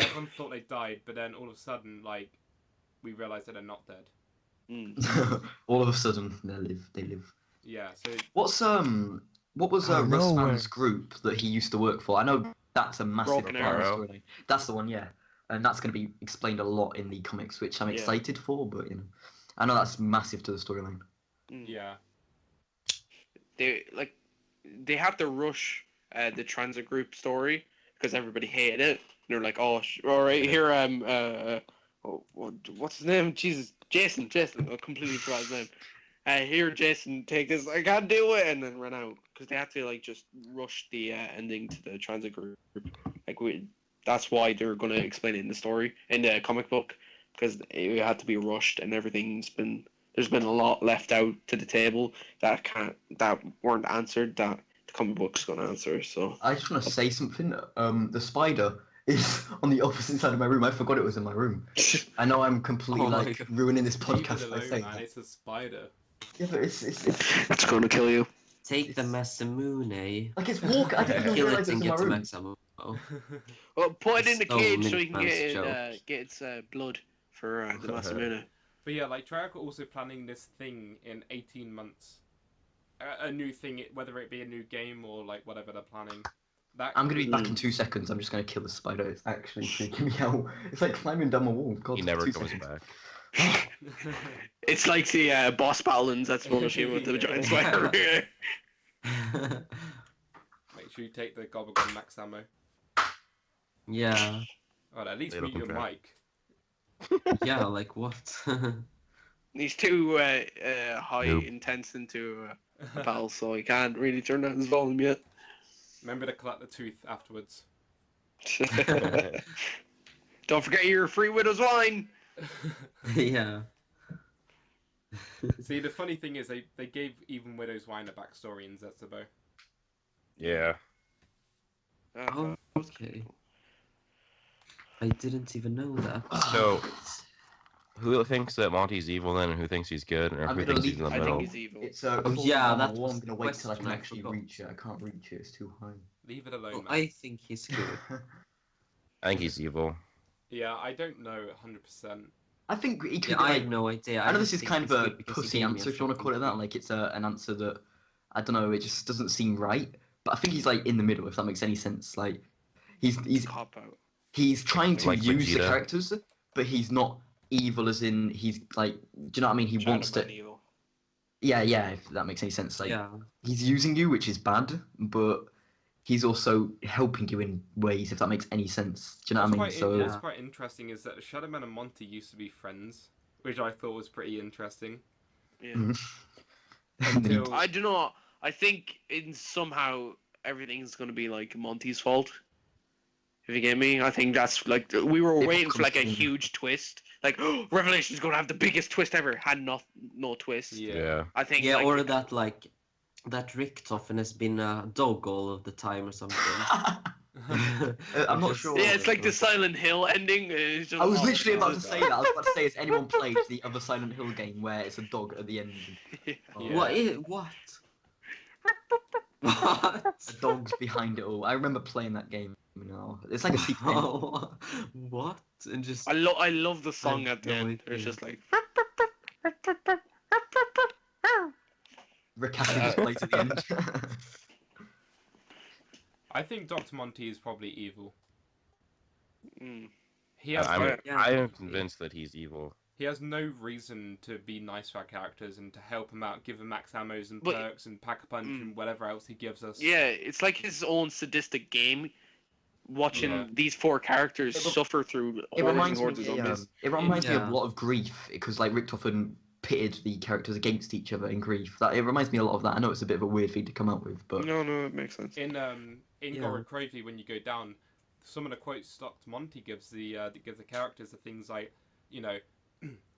Everyone thought they died, but then all of a sudden, like, we realised that they're not dead. All of a sudden, they live. Yeah, so What was Out of Russ nowhere. Mann's group that he used to work for? I know that's a massive Broken part of the Arrow. storyline. That's the one, yeah. And that's going to be explained a lot in the comics, which I'm Yeah. excited for. But I know that's massive to the storyline. yeah. They had to rush the Transit group story because everybody hated it. They're like, oh, all right, here, what's his name? Jesus, Jason. I completely forgot his name. Here, Jason, take this. I can't do it, and then run out because they had to like just rush the ending to the Transit group. That's why they're gonna explain it in the story in the comic book, because it had to be rushed and there's been a lot left out to the table that weren't answered that the comic book's gonna answer. So I just want to say something. The spider is on the opposite side of my room. I forgot it was in my room. I know I'm completely Oh my like God. ruining this Leave it podcast by alone, saying man. that. It's a spider. Yeah, but it's it's gonna kill you. Take the Masamune. like it's walk. I didn't even Kill realize it it was and in my get to room. Maxamo. Well, put it in the So cage so many you can fast get its blood for the Masamune. But yeah, like Treyarch are also planning this thing in 18 months. A new thing, whether it be a new game or like whatever they're planning. That I'm gonna be back Mm. in 2 seconds. I'm just gonna kill the spider. It's actually freaking me out. It's like climbing down a wall. God, He never 2 comes seconds. back. It's like the boss battle in Zetsubou No Shima with the giant spider. Make sure you take the Gobblegum max ammo. Yeah. Alright, at least Little mute your contract. mic. Yeah, like what? He's too high Nope. intense into a battle, so he can't really turn down his volume yet. Remember to collect the tooth afterwards. Don't forget your free widow's wine. Yeah. See, the funny thing is they gave even Widow's Wine a backstory in Zetsubou. Yeah. Oh, okay. I didn't even know that. So, who thinks that Monty's evil then, and who thinks he's good, or I'm who gonna thinks he's in the I middle? think he's evil. It's yeah, that I'm was gonna the wait till I can question I actually forgot. reach it. I can't reach it. It's too high. Leave it alone, Well, man. I think he's good. I think he's evil. Yeah, I don't know 100%. I think he could. Yeah, I like, have no idea. I know just this is think kind of he's a good because he pussy gave me answer, a if you want to call it that. fucking Like it's an answer that I don't know. It just doesn't seem right. But I think he's like in the middle, if that makes any sense. Like he's Cop out. he's trying to Like use the Vegeta. characters, but he's not evil as in he's like. Do you know what I mean? He wants to. Evil. Yeah, if that makes any sense. Like Yeah. he's using you, which is bad, but he's also helping you in ways, if that makes any sense. Do you know what I mean? So What's quite interesting is that Shadowman and Monty used to be friends, which I thought was pretty interesting. Yeah. Until I do not. I think in somehow everything's gonna be like Monty's fault. If you get me, I think that's like we were It waiting for like a becomes- huge twist. Like Revelation's gonna have the biggest twist ever. Had no twist. yeah. I think. Yeah, like, or that like that Richtofen has been a dog all of the time or something. I'm not sure. Yeah, it's like the Silent Hill ending. It's just I was all literally about to about say that. I was about to say, has anyone played the other Silent Hill game where it's a dog at the end? Yeah. Yeah. What? What? A dog's behind it all. I remember playing that game. It's like a secret. game. Oh, what? And just I love the song have at the no end. idea. It's just like Rick Astley just plays at the end. I think Dr. Monty is probably evil. He I'm, has I'm, no, Yeah. I am convinced that he's evil. he has no reason to be nice to our characters and to help them out, give them max ammos and But- perks and pack a punch and whatever else he gives us. yeah, it's like his own sadistic game. Watching Yeah. these four characters Yeah, but suffer through It hordes and reminds hordes of me. zombies. It reminds me of Yeah. a lot of Grief because like Richtofen pitted the characters against each other in Grief. That it reminds me a lot of that. I know it's a bit of a weird thing to come out with, but No, it makes sense. In Yeah. Gorod Krovi, when you go down, some of the quotes Dr. Monty gives the characters are things like, you know,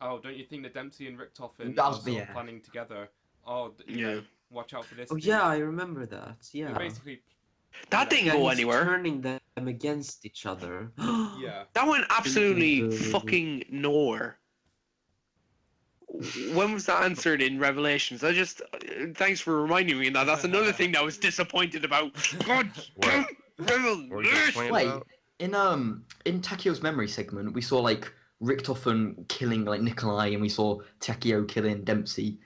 oh, don't you think that Dempsey and Richtofen That are was- sort of yeah. planning together? Oh, you know, watch out for this. Oh thing." yeah, I remember that. They're Yeah. basically, That didn't Yeah, go he's anywhere. turning them against each other. yeah. That went absolutely Mhm. fucking nowhere. When was that answered in Revelations? I just thanks for reminding me of that. That's another thing that I was disappointed about. God, What? What are you Revelation. complaining wait. about? In Takio's memory segment, we saw like Richtofen killing like Nikolai, and we saw Takio killing Dempsey.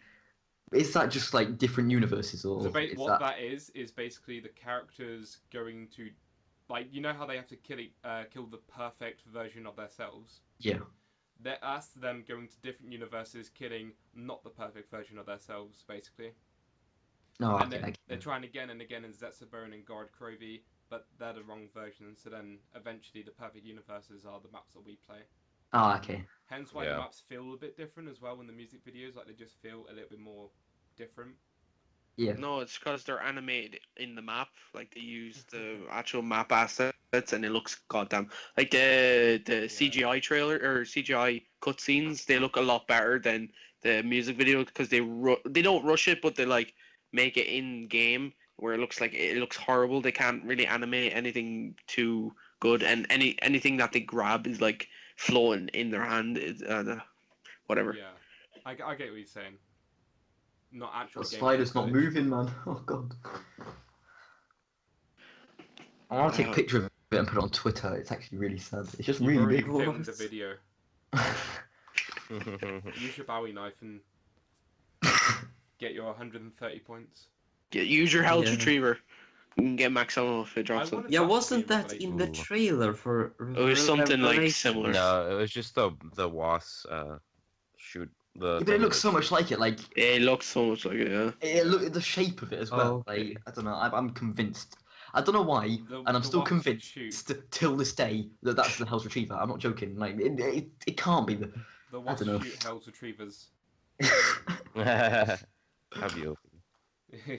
Is that just like different universes, or So is what that is basically the characters going to, like, you know how they have to kill the perfect version of themselves. Yeah. That's them going to different universes, killing not the perfect version of themselves, basically. No, And okay. they're trying again and again in Zetsubou and Gorod Krovi, but they're the wrong versions. So then eventually the perfect universes are the maps that we play. Oh, okay. Hence why Yeah. the maps feel a bit different as well in the music videos. Like they just feel a little bit more different. Yeah. No, it's because they're animated in the map. Like they use the actual map assets, and it looks goddamn like the CGI trailer or CGI cutscenes. They look a lot better than the music video because they don't rush it, but they like make it in game where it looks horrible. They can't really animate anything too good, and anything that they grab is like floating in their hand. Whatever. Yeah, I get what you're saying. Not actual. The gameplay spider's not footage. moving, man. Oh god. I want to take a picture of it and put it on Twitter. It's actually really sad. It's just You've really already big. filmed the video. Use your Bowie knife and get your 130 points. Use your health Yeah. retriever. You can get max ammo if it drops I it. wanted Yeah, that to wasn't be in that in the Revelation. trailer for? It was something like Revelation? similar. No, it was just the wasp shoot. Yeah, but it looks so much like it. Like It looks so much like it, yeah. it look the shape of it as well. Oh, okay. Like I don't know. I'm convinced. I don't know why, and I'm the still wasp convinced till this day that that's the Hell's Retriever. I'm not joking. Like it can't be the. The I wasp dunno. shoot Hell's Retrievers. Have you?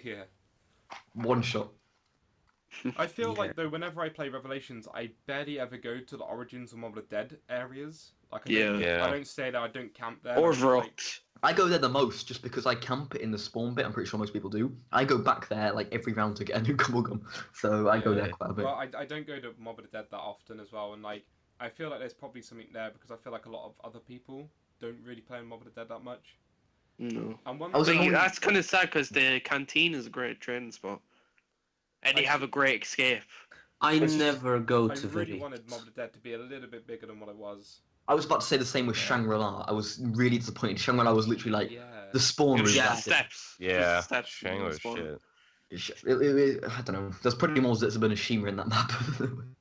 Yeah. One shot. I feel like though whenever I play Revelations, I barely ever go to the Origins or Mob of the Dead areas. Like I don't stay there. I don't camp there. Or like, Vrox. I go there the most just because I camp in the spawn bit. I'm pretty sure most people do. I go back there like every round to get a new Gumblegum, so I go there quite a bit. Well, I don't go to Mob of the Dead that often as well, and like I feel like there's probably something there because I feel like a lot of other people don't really play Mob of the Dead that much. No. And one That's kind of sad because the canteen is a great training spot, and you have a great escape. I never go I to really wanted Mob of the Dead to be a little bit bigger than what it was. I was about to say the same with Shangri-La. I was really disappointed. Shangri-La was literally like the spawn room. Yeah, steps. Yeah, steps. Shangri-La shit. I don't know. There's pretty more Zetsubou No Shima in that map than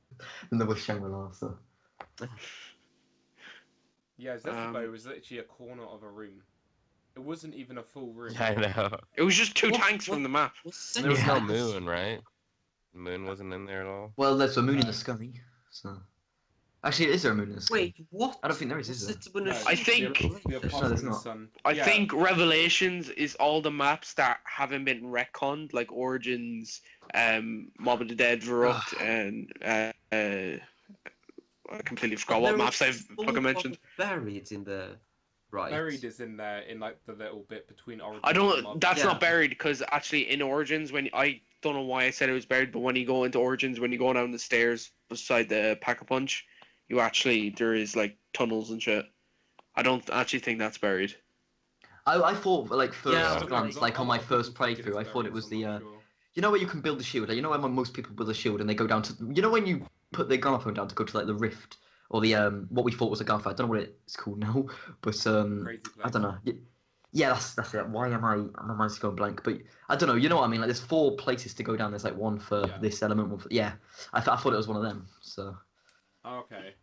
there was Shangri-La. So. Yeah, Zetsubou was literally a corner of a room. It wasn't even a full room. Yeah, I know. It was just two tanks from the map. There was no moon, right? The moon wasn't in there at all. Well, there's a moon in the sky. So. Actually, is there a moon in the sky? Wait, what? I don't think there is there? I think there's not. I think Revelations is all the maps that haven't been retconned, like Origins, Mob of the Dead, Verrupt, and I completely forgot what maps I've fucking mentioned. Buried in the right. Buried is in there in like the little bit between Origins. I and don't. Mob. That's not buried because actually in Origins when I don't know why I said it was buried, but when you go into Origins, when you go down the stairs beside the Pack-a-Punch, you actually there is like tunnels and shit. I don't actually think that's buried. I thought like first glance, there's like on my other first people think playthrough, I it's thought buried, it was so the I'm not sure. you know where you can build the shield. Like, you know when most people build a shield and they go down to when you put the gramophone down to go to like the rift or the what we thought was a gunfight. I don't know what it's called now, but I don't know. Yeah, that's it. Why am my mind's going blank? But I don't know. You know what I mean? Like, there's 4 places to go down. There's like one for this element, one for I thought it was one of them. So. Okay.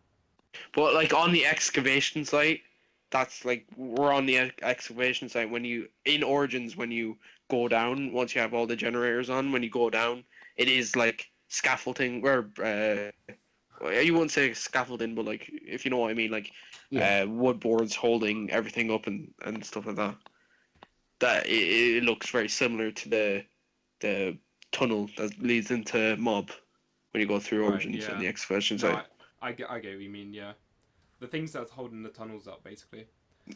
But like on the excavation site, that's like we're on the excavation site. When you in Origins, when you go down, once you have all the generators on, when you go down, it is like scaffolding or you wouldn't say scaffolding, but like if you know what I mean, like wood boards holding everything up and stuff like that. That it looks very similar to the tunnel that leads into Mob when you go through Origins and the excavation site. I get what you mean. Yeah, the things that's holding the tunnels up, basically.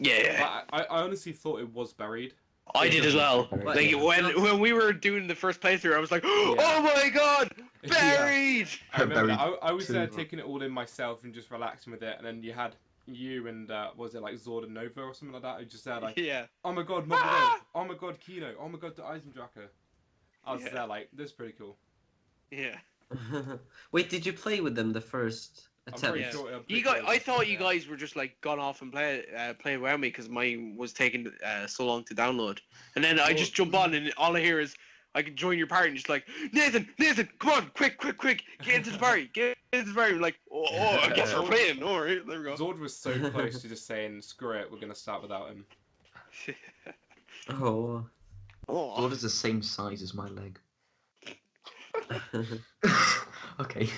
Yeah. I honestly thought it was buried. I did as well. Like when we were doing the first playthrough, I was like, "Oh my god, buried!" I remember I was there taking it all in myself and just relaxing with it, and then you had you and was it like Zord and Nova or something like that? Who just said like, "Oh my god, Mob of the Dead. Oh my god, Kino. Oh my god, the Eisendrache." I was there like, "This is pretty cool." Yeah. Wait, did you play with them the first attempt? Sure I thought you guys were just like gone off and play around me because mine was taking so long to download, and then I just jump on and all I hear is I can join your party and just like Nathan, come on, quick, get into the party, I'm like, I guess we're playing. All right, there we go. Zord was so close to just saying, "Screw it, we're gonna start without him." Zord is the same size as my leg. Okay,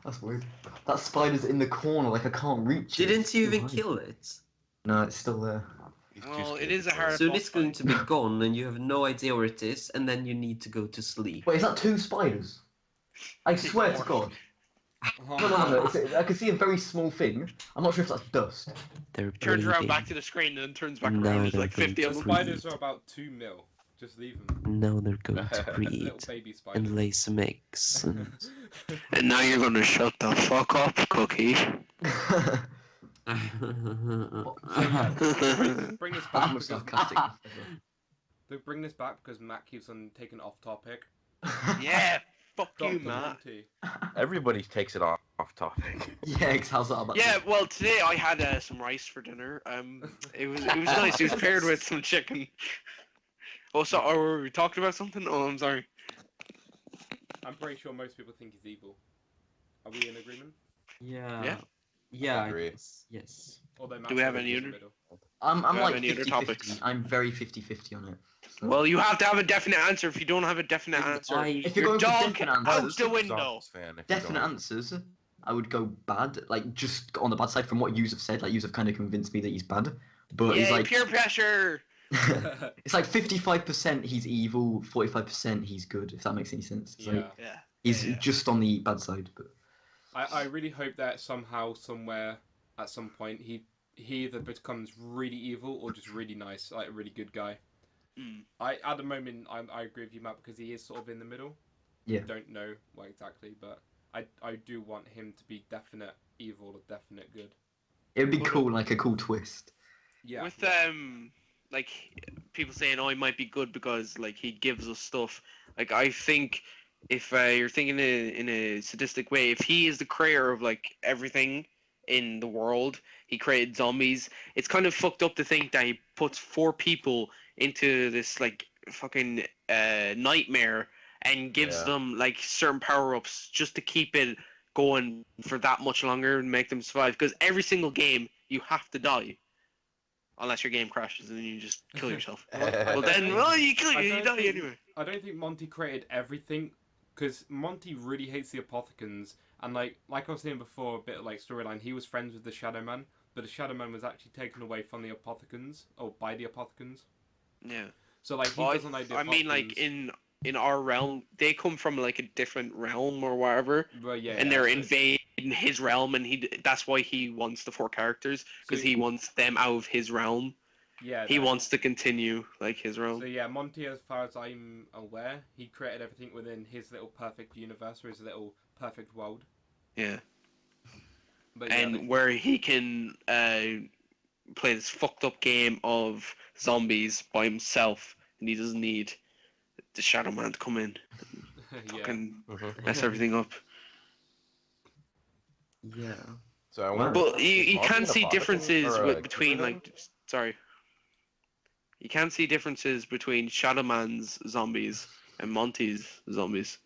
that's weird. That spider's in the corner, like I can't reach it. Didn't you even kill it? No, it's still there. Well, it is a hard. Soon it's going to be gone, and you have no idea where it is, and then you need to go to sleep. Wait, is that 2 spiders? I swear to God. No. I can see a very small thing. I'm not sure if that's dust. Turns around back to the screen and then turns back around. There's like 50 of The them. spiders are about 2 mil. Just leave them. Now they're going to breed Little baby spiders. and lay some eggs. And now you're gonna shut the fuck up, Cookie. Bring this back I'm because sarcastic. bring this back because Matt keeps on taking off topic. Yeah, fuck you, Dr. Matt. Monty. Everybody takes it off topic. Yeah, how's that about? Yeah, well, today I had some rice for dinner. It was nice. It was paired with some chicken. Oh, so were we talking about something? Oh, I'm sorry. I'm pretty sure most people think he's evil. Are we in agreement? Yeah. I agree. Yes. Although Do we have any Matt's in the other- middle. I'm Do you like have any other 50-50. topics? I'm very 50-50 on it. So. Well, you have to have a definite answer. If you don't have a definite answer, if you're your going for dog definite out answers, the window. definite answers, I would go bad. Like, just on the bad side from what yous have said. Like, yous have kind of convinced me that he's bad. But he's Yay, like... peer pressure. It's like 55% he's evil, 45% he's good, if that makes any sense. It's like, Yeah. He's just on the bad side. But I really hope that somehow, somewhere, at some point, he either becomes really evil or just really nice, like a really good guy. At the moment, I agree with you, Matt, because he is sort of in the middle. Yeah. I don't know what exactly, but I do want him to be definite evil or definite good. it would be cool, like a cool twist. Yeah. With like people saying, "Oh, he might be good because like he gives us stuff." Like I think if you're thinking in a sadistic way, if he is the creator of like everything in the world, he created zombies. It's kind of fucked up to think that he puts 4 people into this like fucking nightmare and gives them like certain power-ups just to keep it going for that much longer and make them survive. Because every single game you have to die. Unless your game crashes and then you just kill yourself. You die anyway. I don't think Monty created everything, because Monty really hates the Apothicons, and like I was saying before, a bit of like storyline, he was friends with the Shadow Man, but the Shadow Man was actually taken away from the Apothicons, or by the Apothicons. Yeah. So like he doesn't like the Apothicons. I mean, like in our realm, they come from like a different realm or whatever, and they're invading his realm, and that's why he wants the 4 characters, because he wants them out of his realm. Yeah, he wants to continue like his realm. So yeah, Monty, as far as I'm aware, he created everything within his little perfect universe, or his little perfect world. Yeah. But where he can play this fucked up game of zombies by himself, and he doesn't need the Shadow Man to come in and fucking mess everything up. Yeah. So I wonder, but you can see differences between like you can see differences between Shadow Man's zombies and Monty's zombies,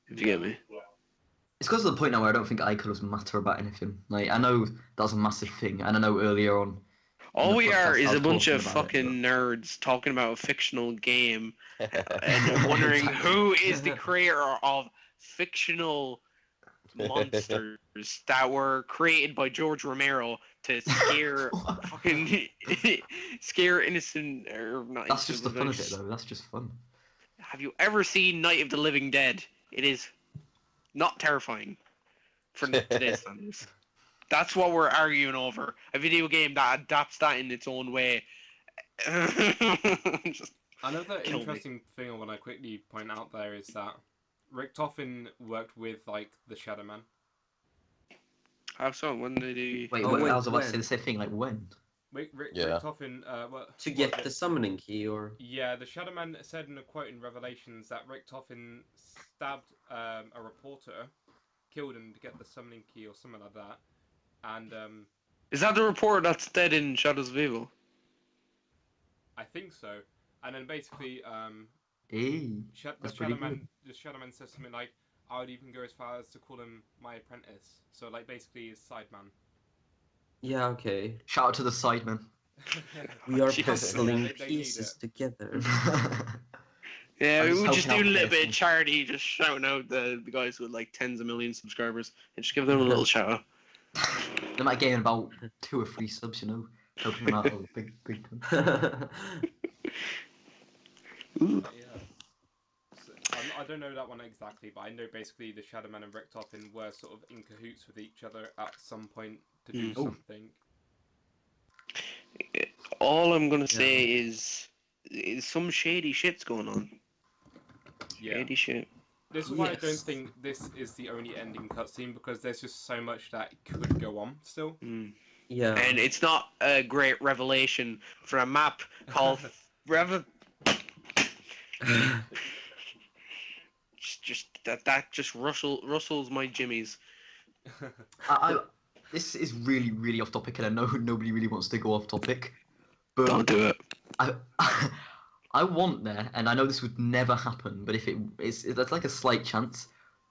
if you get me. It's because of the point now where I don't think eye colours matter about anything. Like, I know that's a massive thing, and I know earlier on. All we are is a bunch of talking about fucking nerds talking about a fictional game and wondering who is the creator of fictional monsters that were created by George Romero to scare fucking scare innocent or not. That's just the fun of it, though. That's just fun. Have you ever seen Night of the Living Dead? It is not terrifying for today's standards. That's what we're arguing over. A video game that adapts that in its own way. Another interesting thing I want to quickly point out there is that Rick Toffin worked with like the Shadow Man. How so? When did he? Wait, I was about to say the same thing. Like when? Rick Toffin. To get the summoning key, or yeah, the Shadow Man said in a quote in Revelations that Rick Toffin stabbed a reporter, killed him to get the summoning key or something like that. And is that the reporter that's dead in Shadows of Evil? I think so. And then basically, the Shadow Man says something like, "I would even go as far as to call him my apprentice." So like basically his sideman. Yeah, okay. Shout out to the sidemen. We are puzzling pieces together. Yeah, we would just do a little bit of charity, just shouting out the guys with like tens of millions of subscribers, and just give them a little shout out. They might gain about 2 or 3 subs, you know, helping them out a big time. I don't know that one exactly, but I know basically the Shadow Man and Rick Toffin were sort of in cahoots with each other at some point to do something. All I'm gonna say is some shady shit's going on. Yeah. Shady shit. This is why I don't think this is the only ending cutscene, because there's just so much that could go on still. Yeah. And it's not a great revelation for a map called just that just rustles my jimmies. This is really, really off topic, and I know nobody really wants to go off topic. But don't do it. I want there, and I know this would never happen, but if there's like a slight chance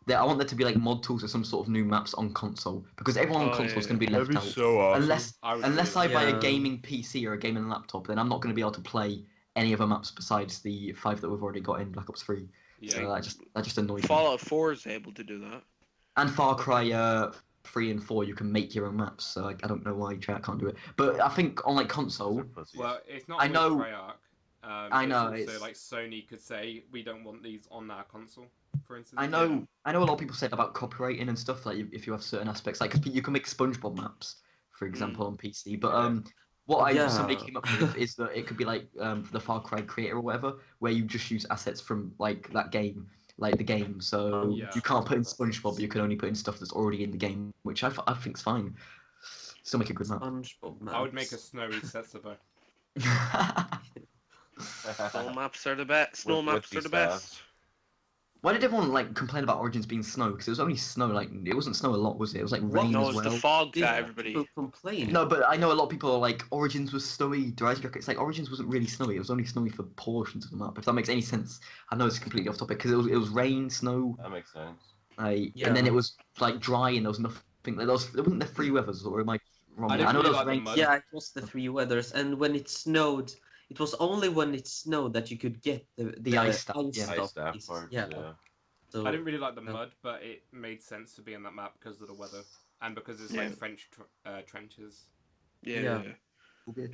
that I want there to be like mod tools or some sort of new maps on console, because everyone on console is going to be left out. So awesome. Unless I buy a gaming PC or a gaming laptop, then I'm not going to be able to play any other maps besides the 5 that we've already got in Black Ops 3. Yeah. So that just annoys me. Fallout 4 is able to do that. And Far Cry 3 and 4, you can make your own maps, so I don't know why Treyarch can't do it. But I think on like console, well, it's not I know. Treyarch. I know, So it's- like Sony could say we don't want these on our console, for instance. I know a lot of people said about copywriting and stuff, like if you have certain aspects, like 'cause you can make SpongeBob maps, for example, on PC. But somebody came up with is that it could be like the Far Cry creator or whatever, where you just use assets from like that game, like the game. So you can't put in SpongeBob, you can only put in stuff that's already in the game, which I think's fine. Still make a good map. SpongeBob maps. I would make a snowy Zetsubou. Snow maps are the best. Snow maps are the best. Why did everyone like complain about Origins being snow? Because it was only snow, like it wasn't snow a lot, was it? It was like rain No, as it's well. the fog Yeah, that everybody. people complain. No, but I know a lot of people are like Origins was snowy. It's like Origins wasn't really snowy. It was only snowy for portions of the map. If that makes any sense. I know it's completely off topic because it was rain, snow, That makes sense. and then it was like dry and there was nothing. There wasn't the three weathers, or am I wrong? I didn't know really there was like the rain. mud. Yeah, it was the three weathers, and when it snowed, it was only when it snowed that you could get the ice staff, yeah. Ice staff pieces. parts, Yeah. yeah. So, I didn't really like the Yeah. mud, but it made sense to be on that map because of the weather and because it's Yeah. like French trenches. Yeah. Yeah.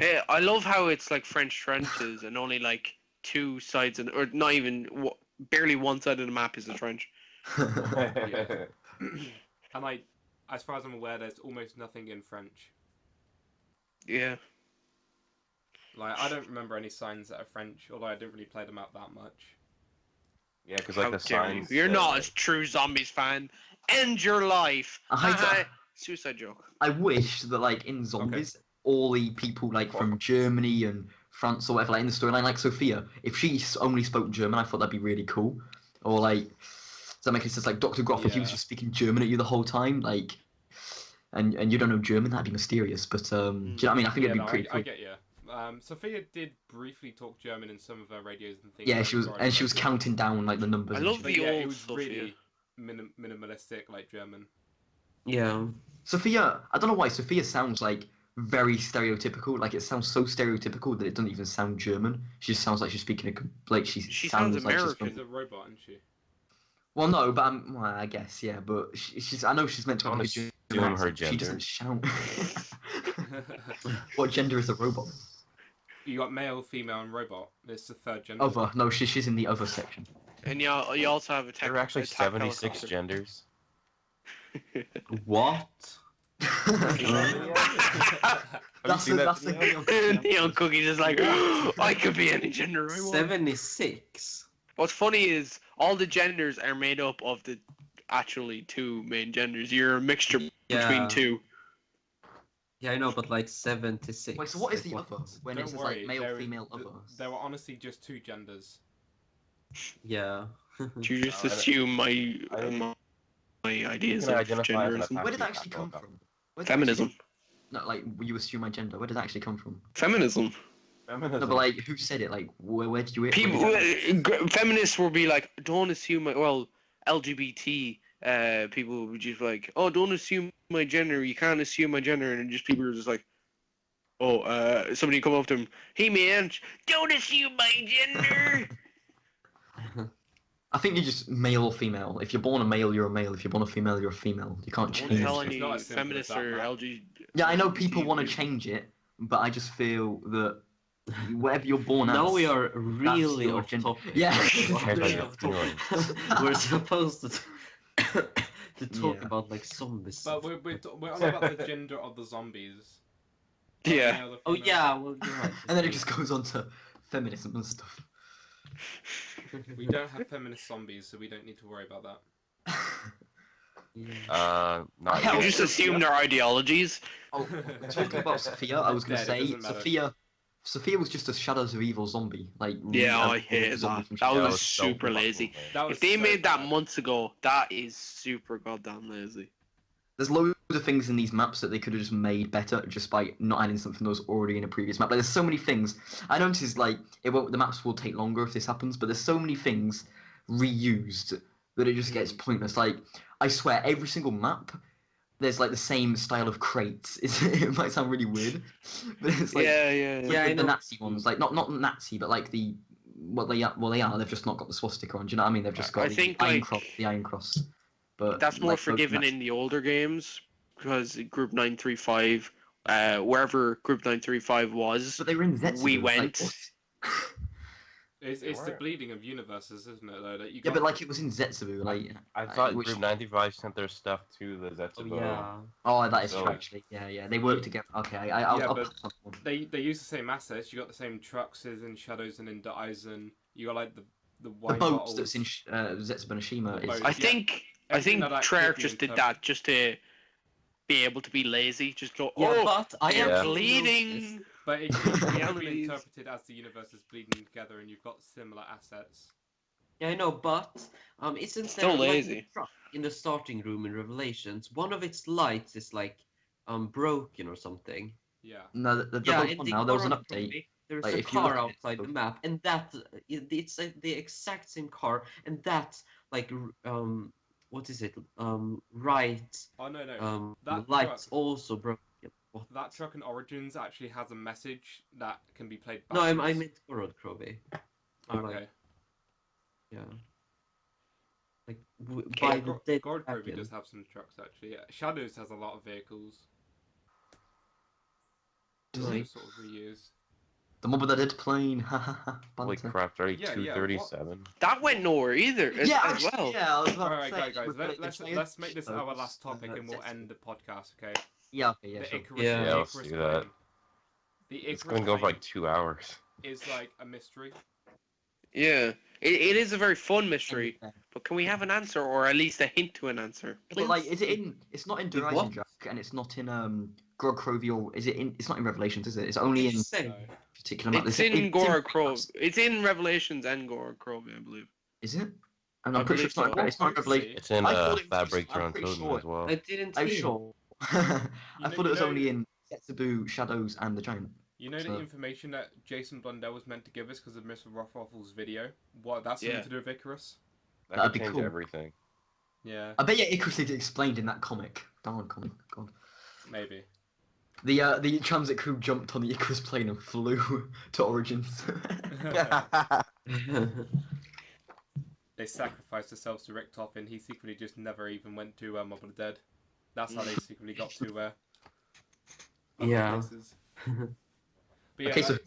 Hey, I love how it's like French trenches and only like two sides, or not even barely one side of the map is a trench. And like, as far as I'm aware, there's almost nothing in French. Yeah. Like, I don't remember any signs that are French, although I didn't really play the map that much. Yeah, because like How the dare signs. you? You're not a true zombies fan. End your life. Suicide joke. I wish that like in Zombies, all the people like from Germany and France or whatever, like in the storyline, like Sophia, if she only spoke German, I thought that'd be really cool. Or like, does that make any sense? Like Dr. Groff, if he was Yeah. just speaking German at you the whole time, like, and you don't know German, that'd be mysterious. But do you know what I mean? I think it'd be pretty cool. I get you. Sophia did briefly talk German in some of her radios and things. Yeah, like she was, Gorod and she was Krovi. counting down like the numbers. I and love shit. But the yeah, it old was Sophia. really minimalistic, like German. yeah. Sophia, I don't know why Sophia sounds like very stereotypical. Like it sounds so stereotypical that it doesn't even sound German. She just sounds like she's speaking like she sounds like she's American. She's a robot, isn't she? Well, no, but well, I guess yeah, but she's. I know she's meant to have Don't like a German assume her accent, She gender. doesn't shout. What gender is a robot? You got male, female, and robot. It's the third gender. Other. No, she's in the other section. And you also have a tech. There are actually a tech 76 helicopter. genders. What? That's the thing. Neon Cookie's is like, I could be any gender I want. 76. What's funny is all the genders are made up of the actually two main genders. You're a mixture Yeah. between two. Yeah, I know, but like 76. Wait, so what is like, the other? When Don't it says worry, like male, there- female, th- other. There were honestly just two genders. Yeah. Do you just I don't- assume my I- my ideas can of identify gender? as an Where did that Actually, actually come that's from? Where did that Feminism. actually- No, like you assume my gender. Where did that actually come from? Feminism. Feminism. No, but like who said it? Like where did you? People, where did you- feminists will be like, don't assume my LGBT people would just like, oh, don't assume my gender. You can't assume my gender, and just people are just like, oh, somebody come up to him, hey man, don't assume my gender. I think you're just male or female. If you're born a male, you're a male. If you're born a female, you're a female. You can't I'm change telling It's it. not you, as simple as feminists that, are man. LGBT. Yeah, I know people want to change it, but I just feel that whatever you're born as. Now we are really your off gender. topic. Yeah. Really off topic. We're supposed to talk Yeah. about like zombies. But we're on about the gender of the zombies. Yeah. Male, the Oh female. yeah, well you're right. And then it just goes on to feminism and stuff. We don't have feminist zombies, so we don't need to worry about that. Yeah. Not Hell, You yet. just assume their ideologies. Oh, talking about Sophia, I was going to Dead, it say doesn't matter. Sophia was just a Shadows of Evil zombie. Like Yeah, a I hated zombie that. from That Shadows. was super fucking lazy. lame. That was If they so made that bad. months ago, that is super goddamn lazy. There's loads of things in these maps that they could have just made better just by not adding something that was already in a previous map. Like there's so many things. I noticed like the maps will take longer if this happens, but there's so many things reused that it just gets pointless. Like I swear, every single map. There's like the same style of crates. It might sound really weird, but it's like yeah. like Yeah, I the know. Nazi ones, like not Nazi, but like the what they are. They've just not got the swastika on. Do you know what I mean? They've just got I the think, iron like, cross. The iron cross. But That's more like, those forgiven Nazi- in the older games because Group 935, wherever Group 935 was, But they were in Zetsubou. we like, went. what? It's the weren't. bleeding of universes, isn't it? Though that you Yeah, got... but like it was in Zetsubou, like I thought which... Group 95 sent their stuff to the Oh Zetsubou. yeah. Oh, that is So- true, actually. Yeah, they work together. Okay, I'll but pass on one. they use the same assets. You got the same trucks as in Shadows and in Daisen. You got like the The wine boat bottles. that's in Zetsubou No Shima The is... boat. I Yeah. think Everything that Treyarch could be just did interpreted. that just to be able to be lazy. Just go, Yeah, oh, but I Yeah. am bleeding. But it can One of be these. interpreted as the universe is bleeding together, and you've got similar assets. Yeah, I know, but isn't Still there like, lazy. a truck in the starting room in Revelations? One of its lights is like broken or something. Yeah. No, the Yeah, boat's in on the now. There was an Gorod update. Krovi, there's Like, a if you look car at it, outside the so- map, and that it's the exact same car, and that like what is it? Right Oh no. That lights truck- also broken. What? That truck in Origins actually has a message that can be played No, backwards. I meant Gorod Krovi. Okay. Like, yeah. Like Okay, by the dead Gorod Krovi dragon. does have some trucks actually. Yeah. Shadows has a lot of vehicles. Does Right. he? Just sort of reused. The mob with the dead plane. Ha ha ha. Holy Banter. crap, already Yeah, 237. That went nowhere either. As actually, well. yeah, I was about Alright, to say, guys, with the let's make this train, our last topic and we'll Zetsubou. end the podcast, okay? Yeah, okay, yeah, The sure. Icarus, Yeah. the Yeah, let's Icarus do that. plane. The It's Icarus gonna go for plane like 2 hours. is like a mystery. Yeah. It is a very fun mystery, but can we have an answer or at least a hint to an answer? But like, is it in? It's not in With Horizon what? Jack, and it's not in Gorod Krovi, or is it in? It's not in Revelations, is it? It's only in Say. No. particular map. It's in Gorod Krovi. It's in Revelations and Gorod Krovi, I believe. Is it? And I I'm pretty sure it's not. believe It's not in Hopefully. Revelations. It's in I thought it was Fabric just- I'm Drone pretty Totem sure. as well. I didn't I'm see. sure. You I know- thought it was you only know- in Zetsubou, Shadows, and the Giant. You know the So- information that Jason Blundell was meant to give us because of Mr. Rothroffle's video? What, that's something Yeah. to do with Icarus? That That'd could be change cool. everything. Yeah, I bet you Icarus is explained in that comic. Darn comic. God. maybe. The transit crew jumped on the Icarus plane and flew to Origins. They sacrificed themselves to Richtoff and he secretly just never even went to Mob of the Dead. That's how they secretly got to other Yeah. places. But yeah, Okay, so like,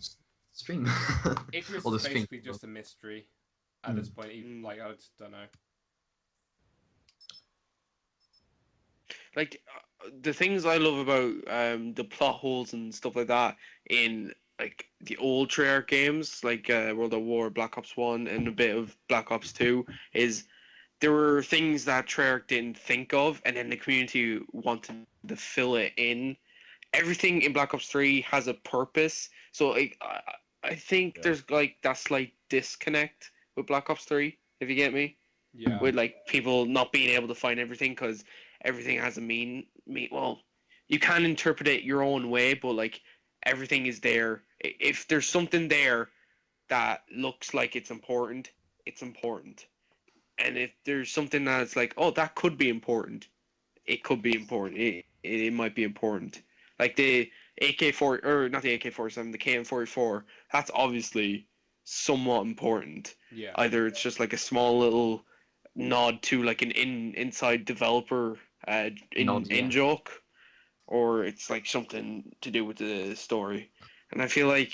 stream. Icarus or the is stream. basically just a mystery at this point. Even, like, I just don't know. Like the things I love about the plot holes and stuff like that in like the old Treyarch games, like World at War, Black Ops 1, and a bit of Black Ops 2, is there were things that Treyarch didn't think of, and then the community wanted to fill it in. Everything in Black Ops 3 has a purpose, so like, I think there's like that slight disconnect with Black Ops 3, if you get me. Yeah. With like people not being able to find everything because everything has a well, you can interpret it your own way, but like everything is there. If there's something there that looks like it's important, and if there's something that's like, oh, that could be important, it could be important. It might be important. Like the AK-4 or not the AK-47, the KN44, that's obviously somewhat important. Yeah. Either it's just like a small little nod to like an inside developer Nod, yeah. in joke, or it's like something to do with the story. And I feel like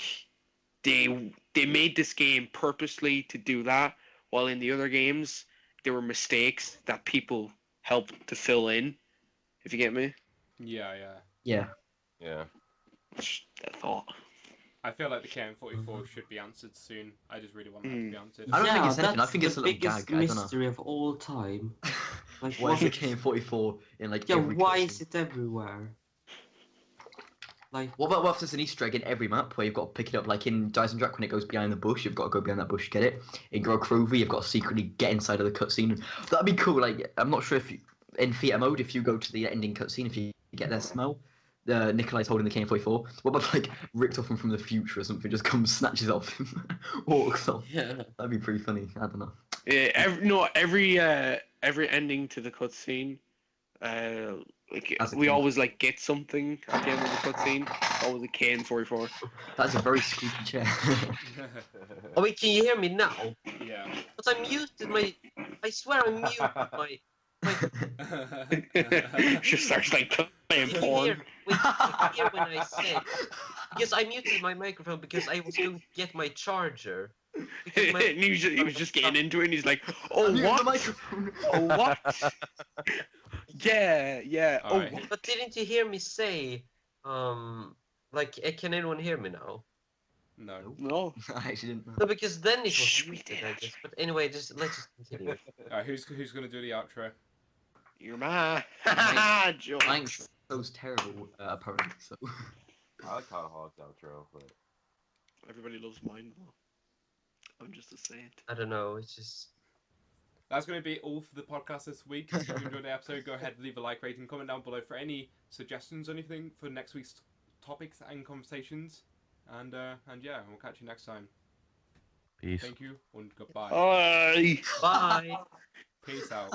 they made this game purposely to do that, while in the other games there were mistakes that people helped to fill in. If you get me, Yeah. Yeah. Yeah. just a thought. I feel like the KN44 should be answered soon. I just really want that to be answered. I don't think Yeah, it's anything. I that's think it's the a little biggest gag. I don't know. mystery of all time. Like, Why is the what- KN44 in like Yeah, every why cutscene? is it everywhere? Like, What about if there's an Easter egg in every map where you've got to pick it up? Like in Dyson Drac, when it goes behind the bush, you've got to go behind that bush to get it. In Gorod Krovi, you've got to secretly get inside of the cutscene. That'd be cool. Like, I'm not sure if in theater mode, if you go to the ending cutscene, if you get their smell, Nikolai's holding the KN44. What about like Richtoff from the future or something? Just comes, snatches it off him, walks off. yeah. That'd be pretty funny. I don't know. Yeah, every ending to the cutscene, like As a we kid. always like get something at the end of the cutscene. Always a KN44. That's a very squeaky chair. Oh wait, can you hear me now? Yeah. But I muted my. I swear I muted my. She starts like playing Can you porn. hear? Wait, can you hear when I said? Because I muted my microphone because I was going to get my charger. And he was just getting into it, and he's like, "Oh Mute the what? microphone. Oh what? Yeah. All Oh right. what? But didn't you hear me say, like, can anyone hear me now? No. No. I actually didn't know. No, because then it was Shh, we muted, did I it. guess. But anyway, let's just continue. Alright, who's gonna do the outro? You're my joke. Thanks. That was terrible, apparently. So. I like Hot Hog's outro, but Everybody loves mine. I'm just a saint. I don't know. It's just. That's going to be all for the podcast this week. If you enjoyed the episode, go ahead, leave a like, rating, comment down below for any suggestions or anything for next week's topics and conversations. And yeah, we'll catch you next time. Peace. Thank you and goodbye. Bye. Bye. Peace out.